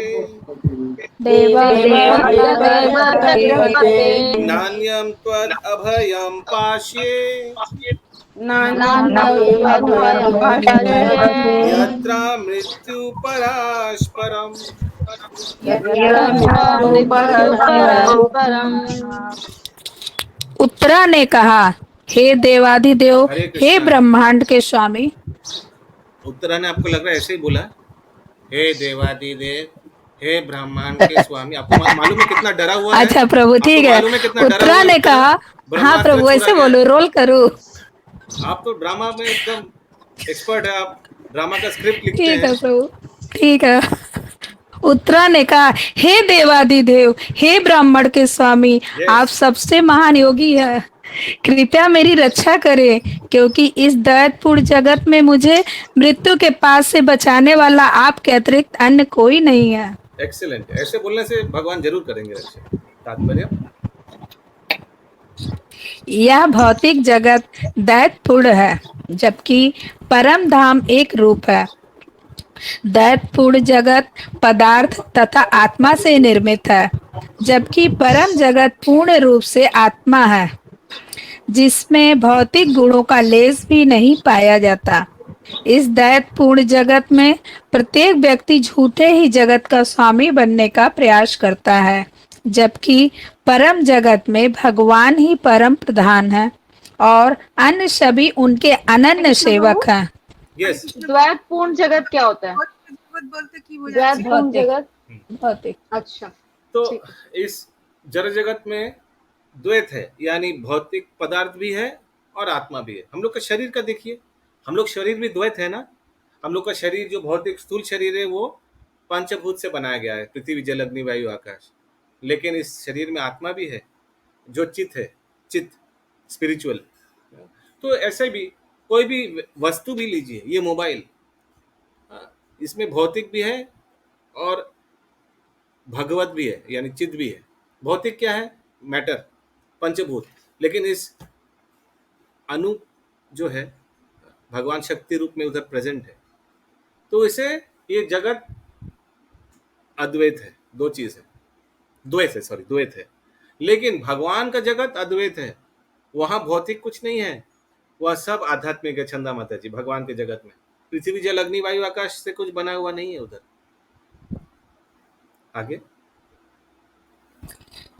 नान्यं त्वद् अभयं पाश्ये यत्र मृत्यु परास्परम्। उत्तरा ने कहा, हे देवाधिदेव, हे ब्रह्मांड के स्वामी। उत्तरा ने, आपको लग रहा है ऐसे ही बोला, हे देवाधिदेव, हे ब्रह्मांड के स्वामी। आपको मालूम है कितना डरा हुआ है? अच्छा प्रभु, ठीक है। उत्तरा ने कहा, हाँ प्रभु ऐसे बोलो, रोल करो। आप तो ड्रामा में एकदम एक्सपर्ट है, आप ड्रामा का स्क्रिप्ट लिखते हैं। ठीक है प्रभु, ठीक है। उत्तरा ने कहा, हे देवाधिदेव, हे ब्राह्मण के स्वामी, आप सबसे महान योगी हैं, कृपया मेरी रक्षा करें, क्योंकि इस दैत्यपूर्ण जगत में मुझे मृत्यु के पास से बचाने वाला आपके अतिरिक्त अन्य कोई नहीं है। एक्सीलेंट, ऐसे बोलने से भगवान जरूर करेंगे रक्षा। तात्पर्य, यह भौतिक जगत दैत्यपूर्ण है, जबकि परम धाम एक रूप है। दैत्यपूर्ण जगत पदार्थ तथा आत्मा से निर्मित है, जबकि परम जगत पूर्ण रूप से आत्मा है, जिसमें भौतिक गुणों का लेस भी नहीं पाया जाता। इस दैत्यपूर्ण जगत में प्रत्येक व्यक्ति झूठे ही जगत का स्वामी बनने का प्रयास करता है, जबकि परम जगत में भगवान ही परम प्रधान है और अन्य सभी उनके अनन्य सेवक हैं। यस, द्वैत पूर्ण जगत क्या होता है? बोलते कि वो द्वैत पूर्ण भौतिक। जगत। भौतिक। अच्छा, तो इस जड़ जगत में द्वैत है, यानी भौतिक पदार्थ भी है और आत्मा भी है। हम लोग का शरीर का देखिए, हम लोग शरीर भी द्वैत है ना। हम लोग का शरीर जो भौतिक स्थूल शरीर है वो पंचभूत से बनाया गया है, पृथ्वी जल अग्नि वायु आकाश। लेकिन इस शरीर में आत्मा भी है जो चित्त है, चित्त स्पिरिचुअल। तो ऐसे भी कोई भी वस्तु भी लीजिए, ये मोबाइल, इसमें भौतिक भी है और भगवत भी है, यानी चित्त भी है। भौतिक क्या है? मैटर, पंचभूत। लेकिन इस अणु जो है भगवान शक्ति रूप में उधर प्रेजेंट है। तो इसे ये जगत अद्वैत है, दो चीज है, द्वैत है। लेकिन भगवान का जगत अद्वैत है, वहां भौतिक कुछ नहीं है, वह सब आध्यात्मिक है। चंदा माता जी, भगवान के जगत में पृथ्वी जल अग्नि वायु आकाश से कुछ बना हुआ नहीं है उधर। आगे,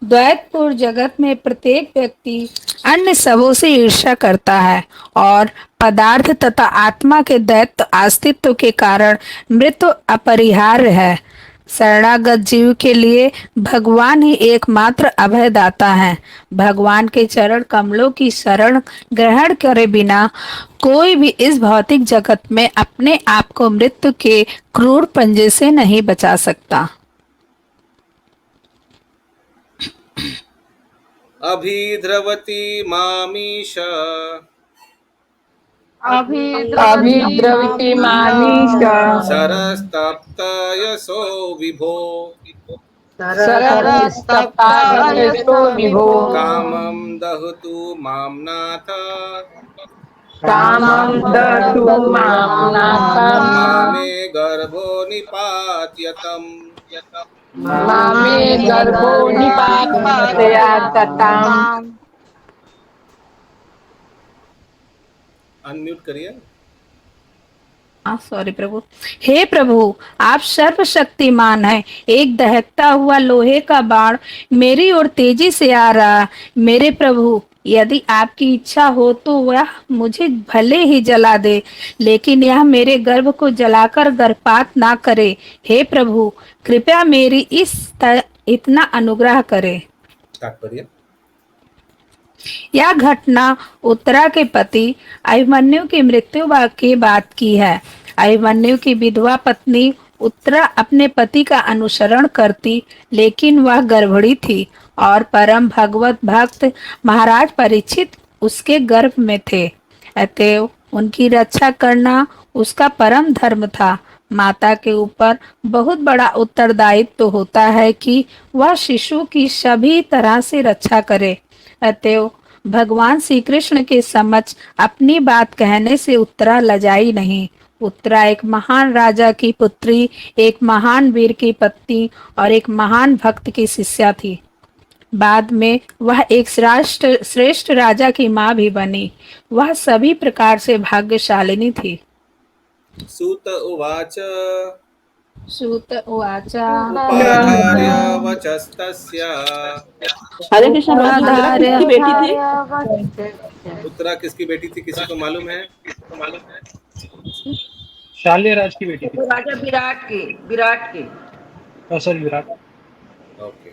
द्वैतपूर्ण जगत में प्रत्येक व्यक्ति अन्य सबों से ईर्ष्या करता है और पदार्थ तथा आत्मा के दैत्य अस्तित्व के कारण मृत्यु अपरिहार्य है। शरणागत जीव के लिए भगवान ही एकमात्र अभयदाता है। भगवान के चरण कमलों की शरण ग्रहण करे बिना कोई भी इस भौतिक जगत में अपने आप को मृत्यु के क्रूर पंजे से नहीं बचा सकता। अभिद्रवती मामीश अभिद्रवती मामीश सरस्तप्त यशो विभो सरस्तप्तायसो विभो कामं दहतु मां नाथ कामं दहतु मां नाथ मामे गर्भो निपात्यतम् मामे गर्भो निपात्यताम्। अनम्यूट करिए। सॉरी प्रभु। हे प्रभु, आप सर्वशक्तिमान हैं। एक दहकता हुआ लोहे का बाण मेरी ओर तेजी से आ रहा। मेरे प्रभु, यदि आपकी इच्छा हो तो वह मुझे भले ही जला दे, लेकिन यह मेरे गर्भ को जलाकर गर्भपात ना करे। हे प्रभु, कृपया मेरी इतना अनुग्रह करे। तात्पर्य, यह घटना उत्तरा के पति अभिमन्यु की मृत्यु के बाद की है। अभिमन्यु की विधवा पत्नी उत्तरा अपने पति का अनुसरण करती, लेकिन वह गर्भणी थी और परम भगवत भक्त महाराज परीक्षित उसके गर्भ में थे। अतएव उनकी रक्षा करना उसका परम धर्म था। माता के ऊपर बहुत बड़ा उत्तरदायित्व तो होता है कि वह शिशु की सभी तरह से रक्षा करे। अतएव भगवान श्री कृष्ण के समक्ष अपनी बात कहने से उत्तरा लजाई नहीं। उत्तरा एक महान राजा की पुत्री, एक महान वीर की पत्नी और एक महान भक्त की शिष्या थी। बाद में वह एक श्रेष्ठ राजा की माँ भी बनी। वह सभी प्रकार से भाग्यशालिनी थी। सूत उवाच सूत उवाच उपाधार्य वचस्तस्य। हरे कृष्ण प्रभु, किसकी बेटी थी? उत्तरा किसकी बेटी थी? किसी को मालूम है? शाल्यराज की बेटी थी। राजा विराट के। सॉरी, विराट। ओके।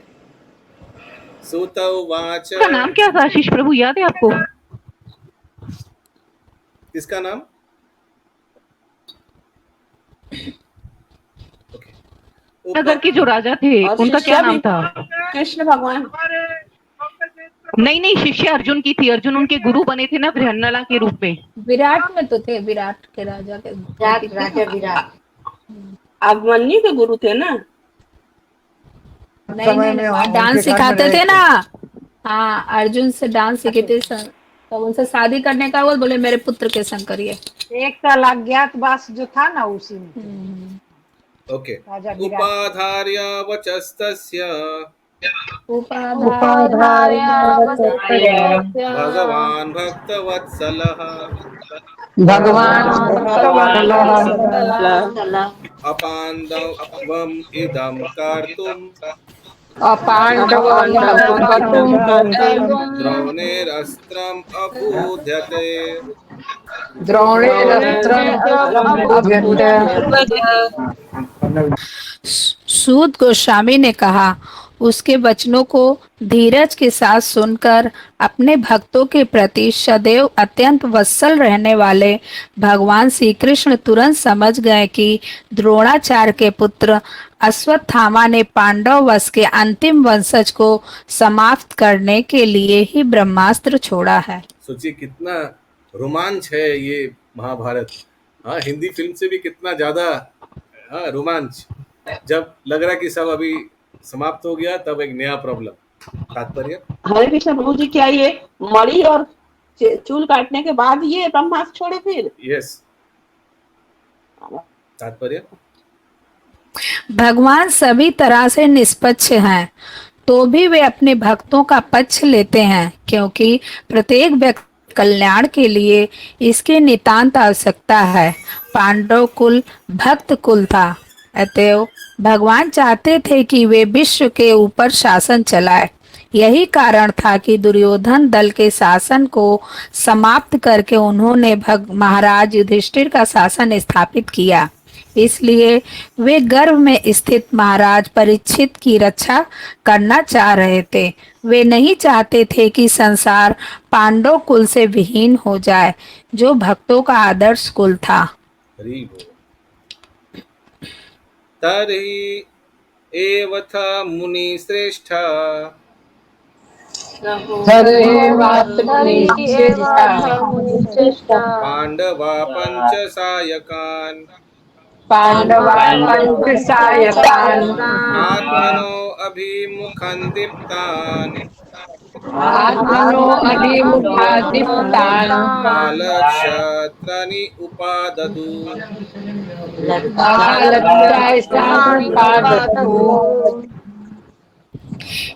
सूत उवाच। उसका नाम क्या था आशीष प्रभु, याद है आपको? किसका नाम? नगर के जो राजा थे उनका क्या नाम था? कृष्ण भगवान। नहीं, शिष्य अर्जुन की थी। अर्जुन उनके गुरु बने थे ना बृहन्नला के रूप में। विराट में तो थे, विराट के राजा के राजा विराट अभिमन्यु के गुरु थे ना? नहीं, डांस सिखाते थे ना। हाँ, अर्जुन से डांस सीखे थे। तो उनसे शादी करने का वो बोले मेरे पुत्र के संग करिए। एक साल अज्ञातवास जो था ना उसी में। ओके। उपाधार्य वचस्तस्य भगवान भक्तवत्सलः अपान्दवम् इदं कर्तुम् द्रोणेरस्त्रम् अबुध्यते सूत गोस्वामी ने कहा, उसके वचनों को धीरज के साथ सुनकर अपने भक्तों के प्रति सदैव अत्यंत वत्सल रहने वाले भगवान श्री कृष्ण तुरंत समझ गए कि द्रोणाचार्य के पुत्र अश्वत्थामा ने पांडव वंश के अंतिम वंशज को समाप्त करने के लिए ही ब्रह्मास्त्र छोड़ा है। सोचिए कितना रोमांच है ये महाभारत। हाँ, हिंदी फिल्म से भी कितना ज्यादा रोमांच। जब लग रहा कि सब अभी समाप्त हो गया, तब एक नया प्रॉब्लम। तात्पर्य हरे कृष्ण प्रभु जी, क्या ये मणि और चूल काटने के बाद ये ब्रह्मास्त्र छोड़े फिर? यस। तात्पर्य भगवान सभी तरह से निष्पक्ष हैं, तो भी वे अपने भक्तों का पक्ष लेते हैं, क्योंकि प्रत्येक व्यक्ति कल्याण के लिए इसकी नितांत आवश्यकता है। पांडव कुल भक्त कुल था, अतएव भगवान चाहते थे कि वे विश्व के ऊपर शासन चलाए। यही कारण था कि दुर्योधन दल के शासन को समाप्त करके उन्होंने महाराज युधिष्ठिर का शासन स्थापित किया। इसलिए वे गर्भ में स्थित महाराज परीक्षित की रक्षा करना चाह रहे थे। वे नहीं चाहते थे कि संसार पांडव कुल से विहीन हो जाए, जो भक्तों का आदर्श कुल था। तर्हि एवथ मुनि श्रेष्ठा पांडवा पंच सायकान आत्मनो अभिमुखं दीप्तान कालक्षत्राणि उपाददु।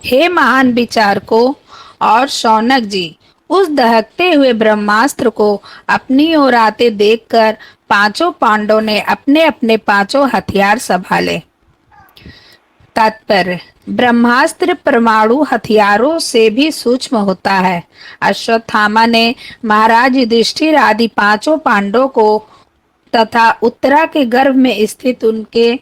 हे महान विचारकों और शौनक जी, उस दहकते हुए ब्रह्मास्त्र को अपनी ओर आते देखकर पांचों पांडवों ने अपने अपने पांचों हथियार संभाले। तात्पर्य ब्रह्मास्त्र परमाणु हथियारों से भी सूक्ष्म होता है। अश्वत्थामा ने महाराज युधिष्ठिर आदि पांचों पांडवों को तथा उत्तरा के गर्भ में स्थित उनके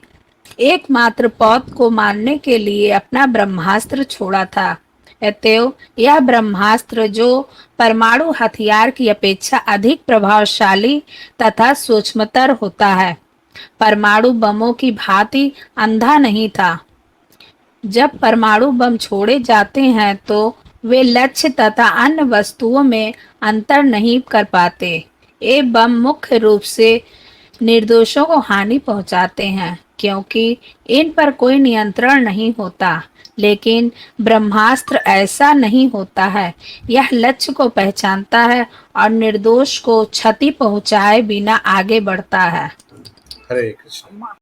एकमात्र पौत्र को मारने के लिए अपना ब्रह्मास्त्र छोड़ा था। अतएव यह ब्रह्मास्त्र, जो परमाणु हथियार की अपेक्षा अधिक प्रभावशाली तथा सूक्ष्मतर होता है, परमाणु बमों की भांति अंधा नहीं था। जब परमाणु बम छोड़े जाते हैं तो वे लक्ष्य तथा अन्य वस्तुओं में अंतर नहीं कर पाते। ये बम मुख्य रूप से निर्दोषों को हानि पहुंचाते हैं, क्योंकि इन पर कोई नियंत्रण नहीं होता। लेकिन ब्रह्मास्त्र ऐसा नहीं होता है। यह लक्ष्य को पहचानता है और निर्दोष को क्षति पहुंचाए बिना आगे बढ़ता है। हरे कृष्ण।